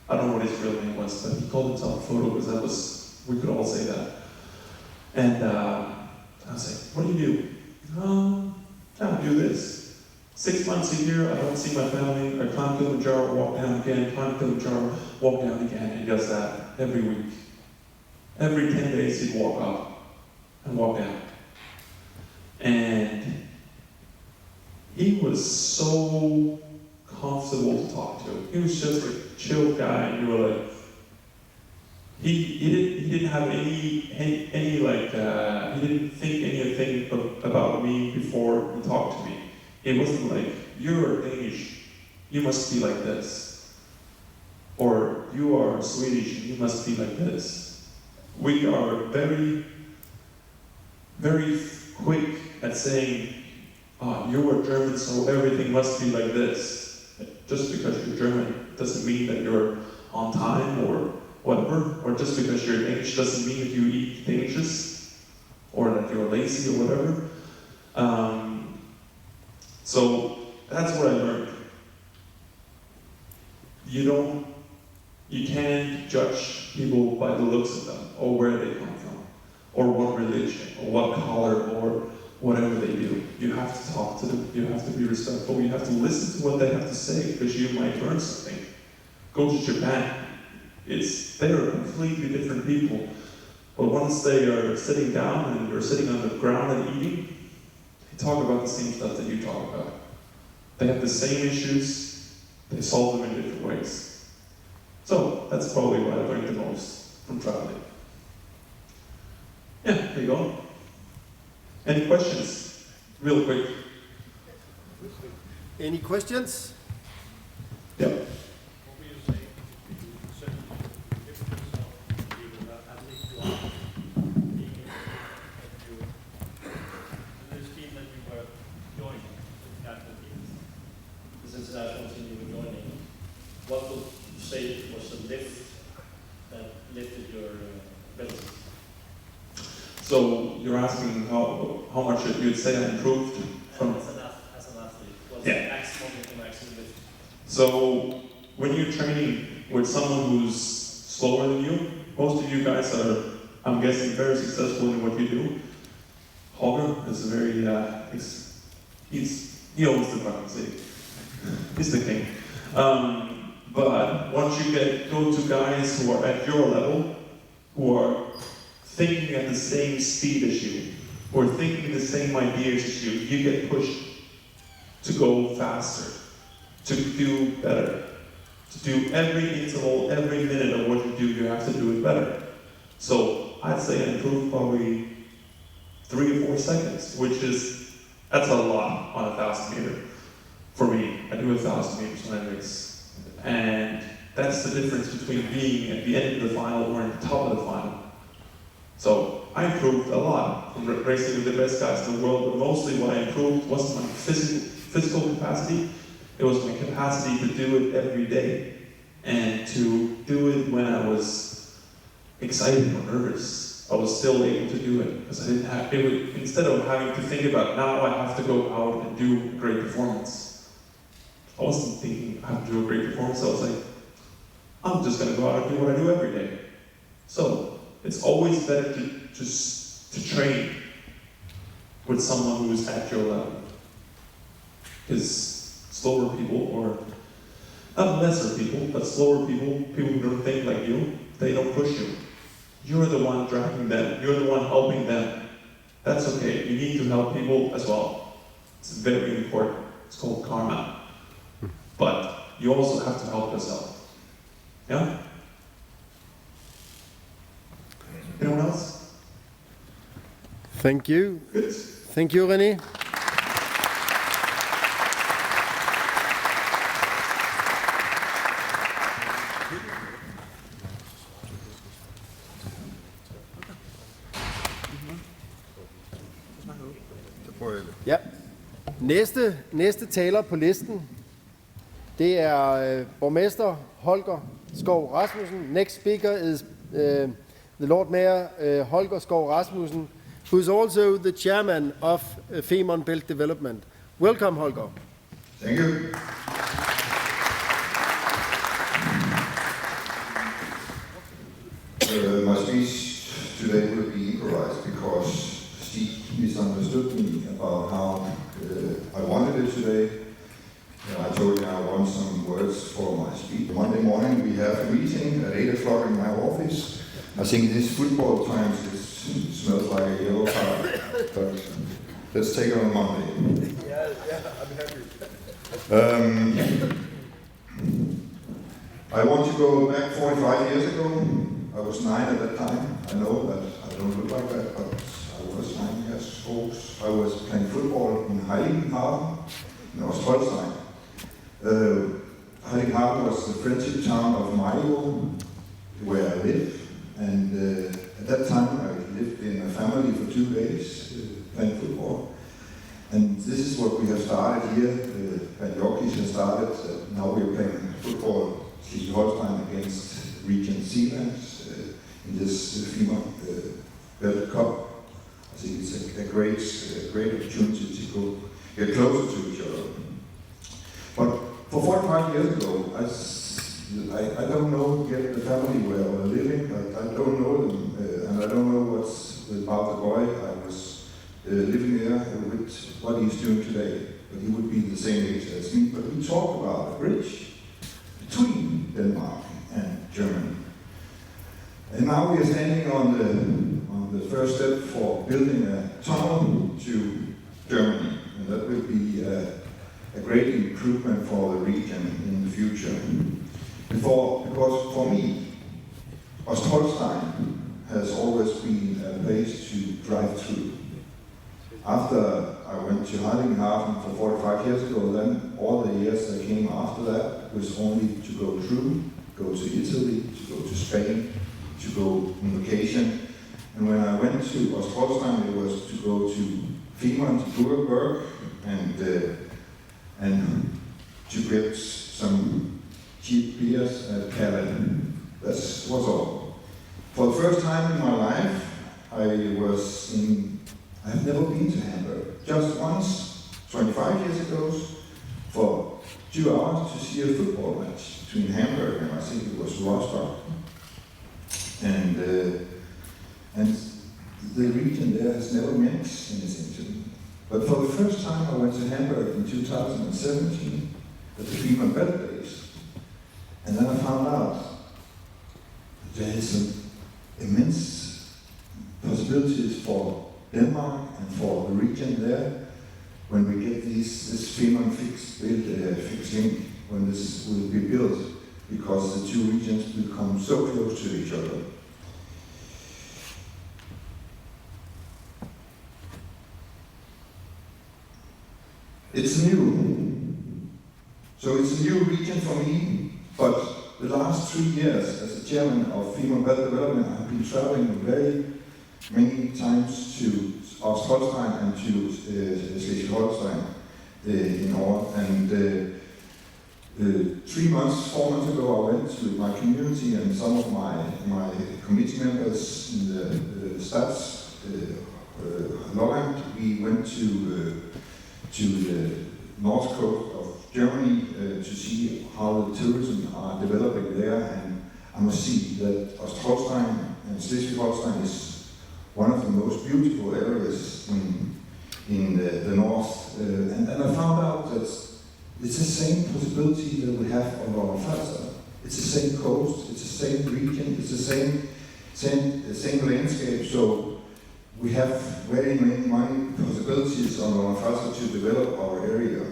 I don't know what his real name was, but he called himself Photo because we could all say that. And I was like, what do you do? I do this. 6 months a year, I don't see my family. I climb Kilimanjaro, walk down again, climb Kilimanjaro, walk down again, and he does that every week. Every 10 days he'd walk up and walk down. And he was so comfortable to talk to. He was just like a chill guy, and you were like, he didn't have he didn't think anything about me before he talked to me. It wasn't like, you're Danish, you must be like this. Or you are Swedish and you must be like this. We are very, very quick at saying, you are German, so everything must be like this. Just because you're German doesn't mean that you're on time or whatever, or just because you're Danish doesn't mean that you eat Danishes, or that you're lazy or whatever. So that's what I learned. You can't judge people by the looks of them, or where they come from, or what religion, or what color, or whatever they do. You have to talk to them, you have to be respectful, you have to listen to what they have to say, because you might learn something. Go to Japan. They're completely different people. But once they are sitting down and you're sitting on the ground and eating, they talk about the same stuff that you talk about. They have the same issues, they solve them in different ways. So that's probably what I learned the most from traveling. Yeah, there you go. Any questions? Real quick. Any questions? Yeah. International team you were joining, what would you say was the lift that lifted your ability? So you're asking how much you'd say I improved from? As an athlete, what's Yeah. the maximum you can actually lift? So when you're training with someone who's slower than you, most of you guys are, I'm guessing, very successful in what you do. Holger is a very, he owns the fucking city. He's the king. But once you go to guys who are at your level, who are thinking at the same speed as you, who are thinking the same ideas as you, you get pushed to go faster, to do better, to do every interval, every minute of what you do, you have to do it better. So I'd say I improved probably 3 or 4 seconds, that's a lot on a 1,000 meter. For me, I do 1,000 meters when I race. And that's the difference between being at the end of the final or at the top of the final. So I improved a lot from racing with the best guys in the world, but mostly what I improved wasn't my physical capacity, it was my capacity to do it every day. And to do it when I was excited or nervous. I was still able to do it, because I didn't have, instead of having to think about, now I have to go out and do a great performance. I wasn't thinking I have to do a great performance, I was like, I'm just gonna go out and do what I do every day. So, it's always better to train with someone who's at your level. Because slower people, or not lesser people, but slower people who don't think like you, they don't push you. You're the one dragging them, you're the one helping them. That's okay, you need to help people as well. It's very important, it's called karma. But you also have to help yourself. Yeah? Anyone else? Thank you. Good. Thank you, René. Ja. Næste taler på listen, det er borgmester Holger Skov Rasmussen. Next speaker is the Lord Mayor Holger Skov Rasmussen, who is also the chairman of Femernbelt Development. Welcome, Holger. Thank you. My speech today will be improvised because Steve misunderstood me about how I wanted it today. I told him I want some words for my speech. Monday morning we have a meeting at 8 o'clock in my office. I think this football times it smells like a yellow card, but let's take it on Monday. Yeah, I'm happy. I want to go back 45 years ago. I was 9 at that time. I know that I don't look like that, but I was 9 years old. I was playing football in Heiligenhafen, in Ostholstein. Heiligenhafen was the friendship town of Mario, where I live. And at that time, I lived in a family for 2 days playing football. And this is what we have started here. Van Jorkis has started. Now we are playing football, Schleswig-Holstein against Region Zealand in this Femernbelt Cup. I think it's a great opportunity to go get closer to each other. But for 45 years ago, I don't know yet the family where we're living. I don't know them, and I don't know what's about the boy I was living there with what he's doing today. But he would be the same age as me. But we talked about a bridge between Denmark and Germany. And now we are standing on the first step for building a tunnel to Germany, and that will be a great improvement for the region in the future. Because for me, Ostholstein has always been a place to drive through. After I went to Heiligenhafen for 45 years ago, then all the years that came after that was only to go through, go to Italy, to go to Spain, to go on vacation. And when I went to Ostholstein, it was to go to Femernbelt and to get some cheap beers at Calais. That was all. For the first time in my life, I have never been to Hamburg. Just once, 25 years ago, for 2 hours to see a football match between Hamburg and I think it was Rostock. And the region there has never meant anything to me. But for the first time I went to Hamburg in 2017 at the Femernbelt days. And then I found out that there is some immense possibilities for Denmark and for the region there when we get this Femern fixed link, when this will be built, because the 2 regions will come so close to each other. It's new. So it's a new region for me, but the last 3 years as a chairman of Femernbelt Development, I've been traveling very many times to Ostholstein and to Schleswig-Holstein in all. And 4 months ago, I went to my community and some of my committee members in the Stats, Lolland. We went to the north coast of Germany to see how the tourism are developing there, and I must see that Ostholstein and Schleswig-Holstein is one of the most beautiful areas in the north. And I found out that it's the same possibility that we have on Lolland-Falsters. It's the same coast, it's the same region, it's the same landscape. So we have very many possibilities on Lolland-Falsters to develop our area.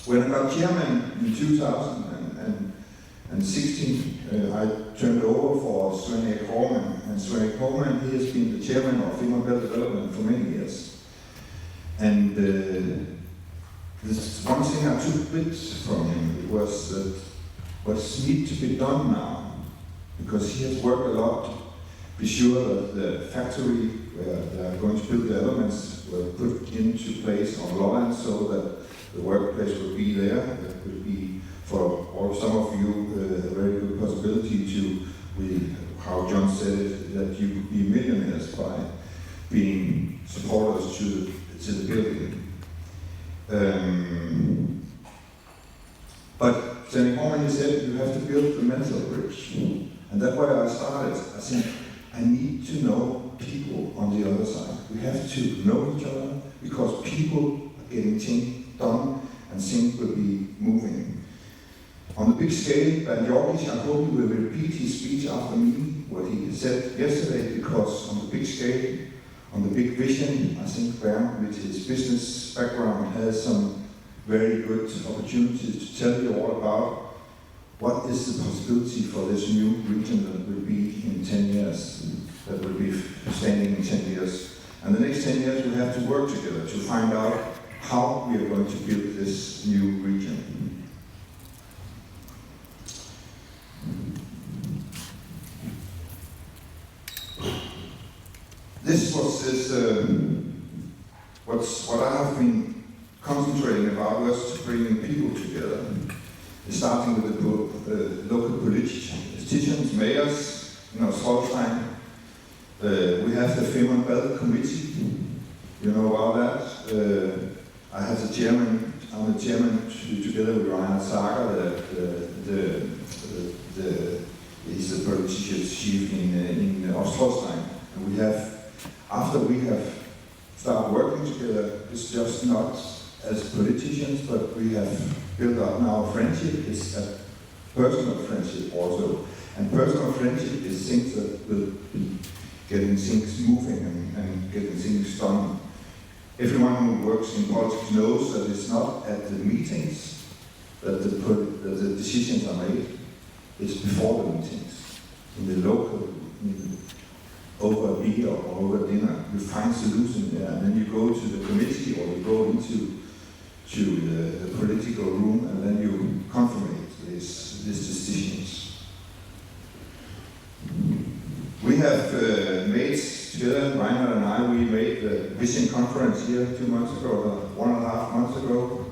When I got chairman in 2016, I turned over for Sven Erik Hormann. And Sven Erik Hormann, he has been the chairman of Femernbelt Development for many years. And this one thing I took bits from him was that what's need to be done now, because he has worked a lot to be sure that the factory where they are going to build the elements were put into place on Lolland so that the workplace will be there. That will be for some of you a very good possibility to, how John said it, that you be millionaires by being supporters to the building. But Sven Hormann said you have to build the mental bridge. And that's why I started. I think I need to know people on the other side. We have to know each other because people are getting things done and things will be moving. On the big scale, Van Jorkis, I hope he will repeat his speech after me, what he said yesterday, because on the big scale, on the big vision, I think Bernd, with his business background, has some very good opportunities to tell you all about what is the possibility for this new region that will be in 10 years, that will be standing in 10 years. And the next 10 years we have to work together to find out how we are going to build this new region. what I have been concentrating about was to bring people together. Starting with the local politicians, mayors, Slotsheim. We have the Femernbelt committee. You know about that. I have the chairman. I'm the chairman together with Ryan Sager. He's the political chief in Slotsheim. And we have, after we have started working together, it's just not as politicians, but we have built up now a friendship. It's a personal friendship also. And personal friendship is things that will be getting things moving and getting things done. Everyone who works in politics knows that it's not at the meetings that the decisions are made. It's before the meetings, in the local, over a beer or over dinner. You find solution there, and then you go to the committee or you go into the political room, and then you confirm these decisions. We have made together, Reinhard and I, we made the vision conference here 2 months ago, or 1.5 months ago,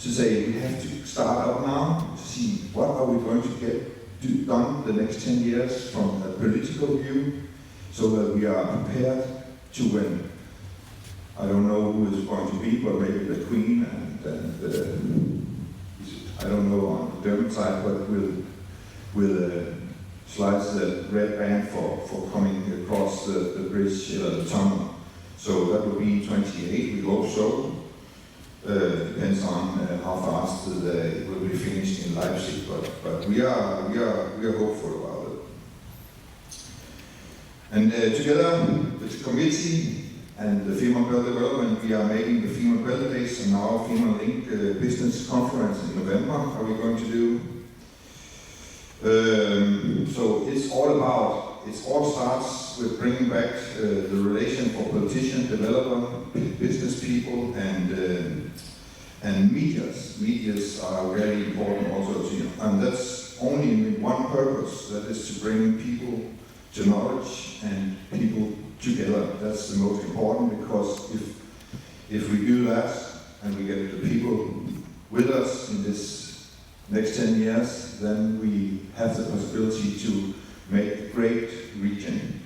to say we have to start up now to see what are we going to get done the next 10 years from a political view, so that we are prepared to win. I don't know who is going to be, but maybe the Queen and I don't know on the German side, but we'll slice the red band for coming across the bridge, the tunnel. So that will be in 28, we hope so. Depends on how fast it will be finished in Leipzig, but we are hopeful about it. And together with the committee and the Femernbelt development, we are making the Femernbelt Days and now Femernlink Business Conference in November. Are we going to do? So it all starts with bringing back the relation for politician, developer, business people, and medias. Medias are very important also to you. And that's only in one purpose, that is to bring people to knowledge and people together. That's the most important, because if we do that and we get the people with us in this next 10 years, then we have the possibility to make a great region.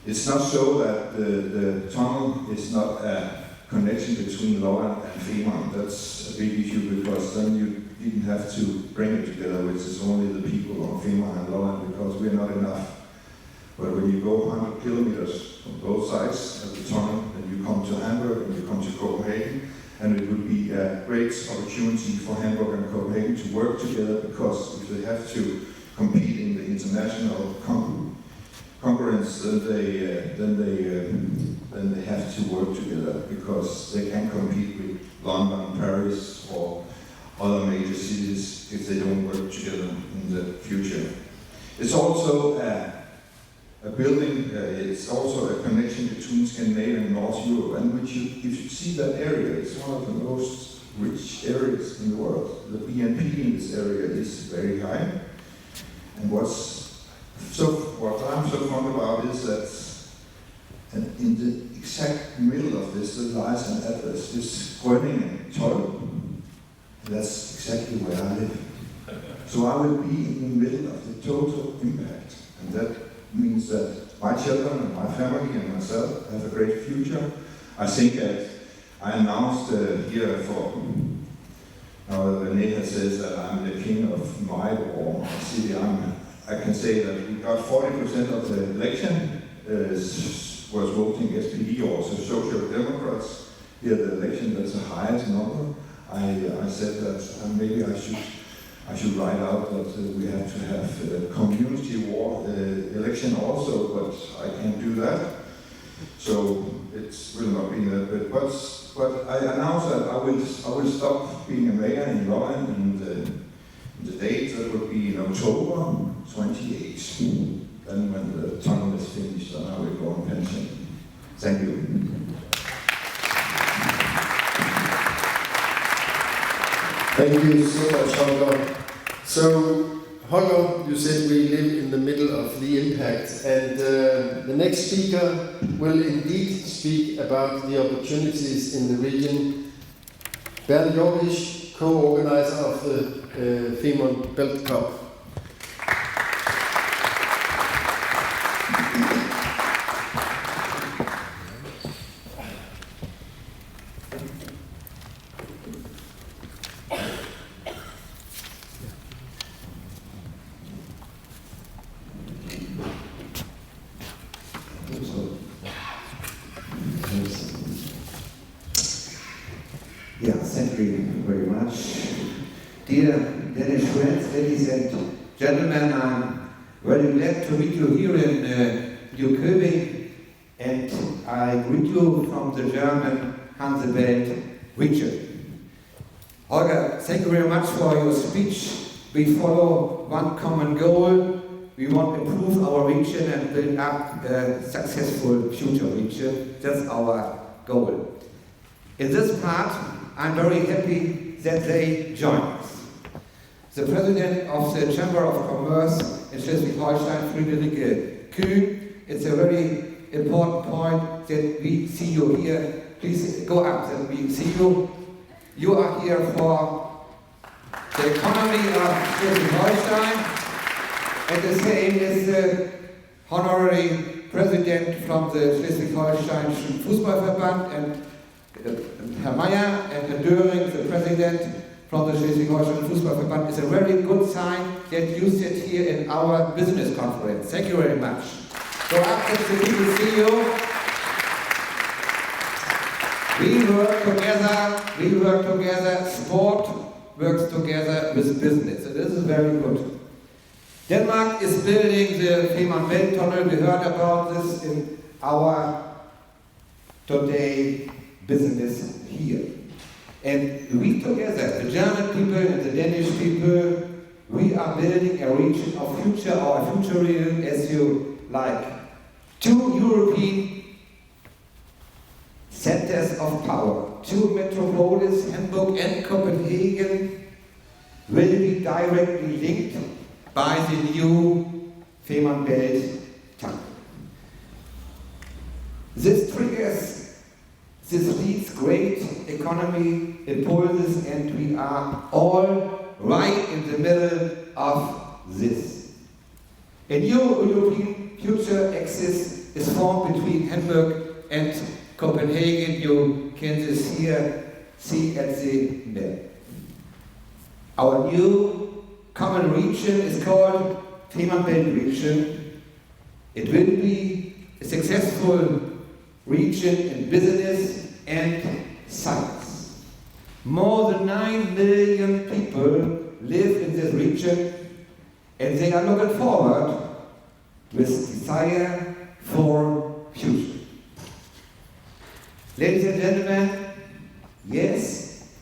It's not so that the tunnel is not a connection between Lolland and Femern. That's a big issue, because then you didn't have to bring it together, which is only the people on Femern and Lolland, because we're not enough. But when you go 100 kilometers from both sides of the tunnel, and you come to Hamburg and you come to Copenhagen, and it would be a great opportunity for Hamburg and Copenhagen to work together, because if they have to compete in the international conference, then they have to work together, because they can compete with London, Paris, or other major cities if they don't work together in the future. It's also a building, it's also a connection between Scandinavia and North Europe, and if you see that area, it's one of the most rich areas in the world. The BNP in this area is very high, and what I'm so fond about is that in the exact middle of this there lies an atlas, this Gröningen Toll, and that's exactly where I live. So I will be in the middle of the total impact, and that means that my children and my family and myself have a great future. I think that I announced here for, now René says that I'm the king of my war, my city. I can say that we got 40% of the election was voting SPD or Social Democrats. Here the election, that's the highest number. I said that maybe I should write out that we have to have a community war election also, but I can't do that. So it will not be that. But I announced that I will stop being a mayor in Lolland, and the date that will be in October 28. Then when the tunnel is finished, then I will go on pension. Thank you. Thank you so much, Holger. So, Holger, you said we live in the middle of the impact, and the next speaker will indeed speak about the opportunities in the region. Bernd Jorgisch, co-organizer of the Femernbelt Cup. Yeah, thank you very much. Dear Danish friends, ladies and gentlemen, I'm very glad to meet you here in Nykøbing, and I greet you from the German Hansebelt region. Holger, thank you very much for your speech. We follow one common goal. We want to improve our region and build up a successful future region. That's our goal. In this part, I'm very happy that they join us. The president of the Chamber of Commerce in Schleswig-Holstein, Friederike Kühn, it's a very important point that we see you here. Please go up, that we see you. You are here for the economy of Schleswig-Holstein, and the same is the honorary president from the Schleswig-Holsteinischen Fußballverband, and Herr Meyer and Herr Döring, the president from the Schleswig-Holstein Fußballverband. It's a very good sign that you sit here in our business conference. Thank you very much. Go up, let the people see you. We work together, sport works together with business. So this is very good. Denmark is building the Femernbelt tunnel. We heard about this in our today business here. And we together, the German people and the Danish people, we are building a region of future, or a future region as you like. Two European centers of power, two metropolis, Hamburg and Copenhagen, will be directly linked by the new Femernbelt tunnel. This leads great economy impulses, and we are all right in the middle of this. A new European future axis is formed between Hamburg and Copenhagen. You can this here see at the map. Our new common region is called Femernbelt region. It will be a successful region in business and science. More than 9 million people live in this region, and they are looking forward with desire for future. Ladies and gentlemen, yes,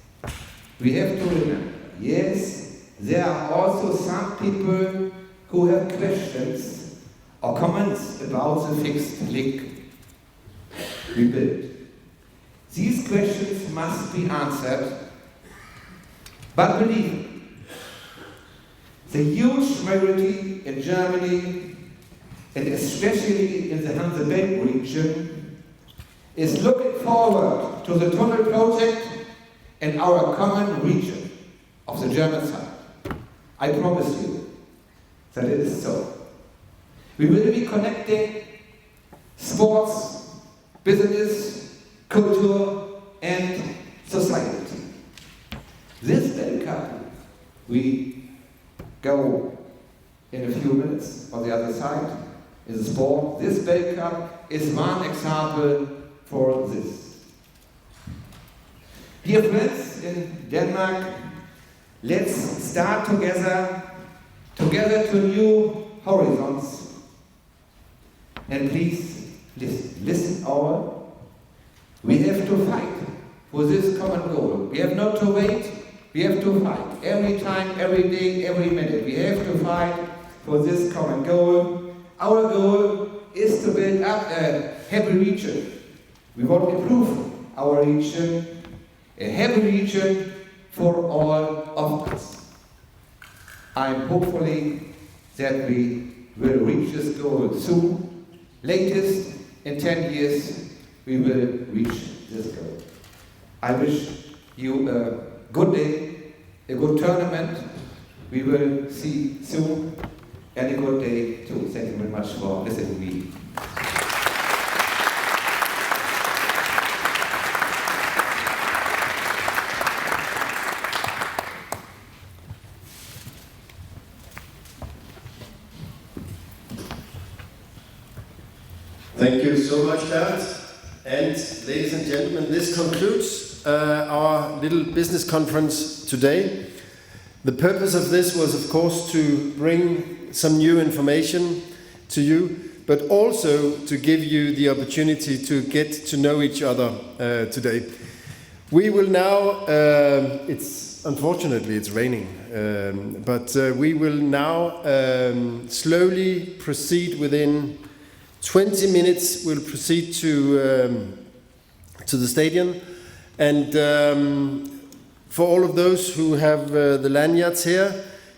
we have to remember, yes, there are also some people who have questions or comments about the fixed link we built. These questions must be answered, but believe me, the huge majority in Germany, and especially in the Hansebelt region, is looking forward to the tunnel project and our common region of the German side. I promise you that it is so. We will be connecting sports, business, culture, and society. This Belt Cup, we go in a few minutes on the other side, in the sport. This Belt Cup is one example for this. Dear friends in Denmark, let's start together to new horizons. And please listen all. We have to fight for this common goal. We have not to wait, we have to fight. Every time, every day, every minute. We have to fight for this common goal. Our goal is to build up a happy region. We want to improve our region, a happy region for all of us. I'm hopefully that we will reach this goal soon. Latest in 10 years, we will reach this goal. I wish you a good day, a good tournament. We will see soon, and a good day too. Thank you very much for listening to me. Thank you so much, Bernd. And ladies and gentlemen, this concludes our little business conference today. The purpose of this was, of course, to bring some new information to you, but also to give you the opportunity to get to know each other today. We will now, unfortunately it's raining, but we will now slowly proceed. Within 20 minutes we'll proceed to the stadium, and for all of those who have the lanyards here,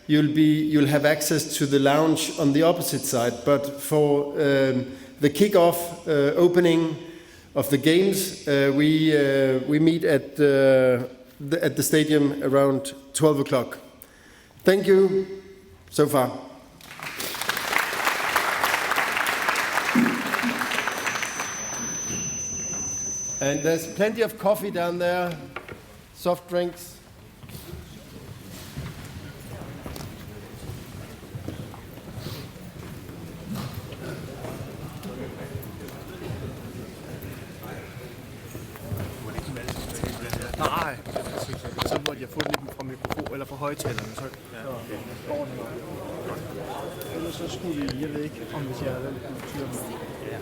you'll have access to the lounge on the opposite side. But for the kick-off opening of the games, we meet at the stadium around 12 o'clock. Thank you so far. And there's plenty of coffee down there, soft drinks. Nej, så måtte jeg få den fra mikrofon eller fra højtalerne, så går den nok. Ellers så skulle vi, jeg ved ikke, om hvis jeg er den kultur med. Ja. Ja.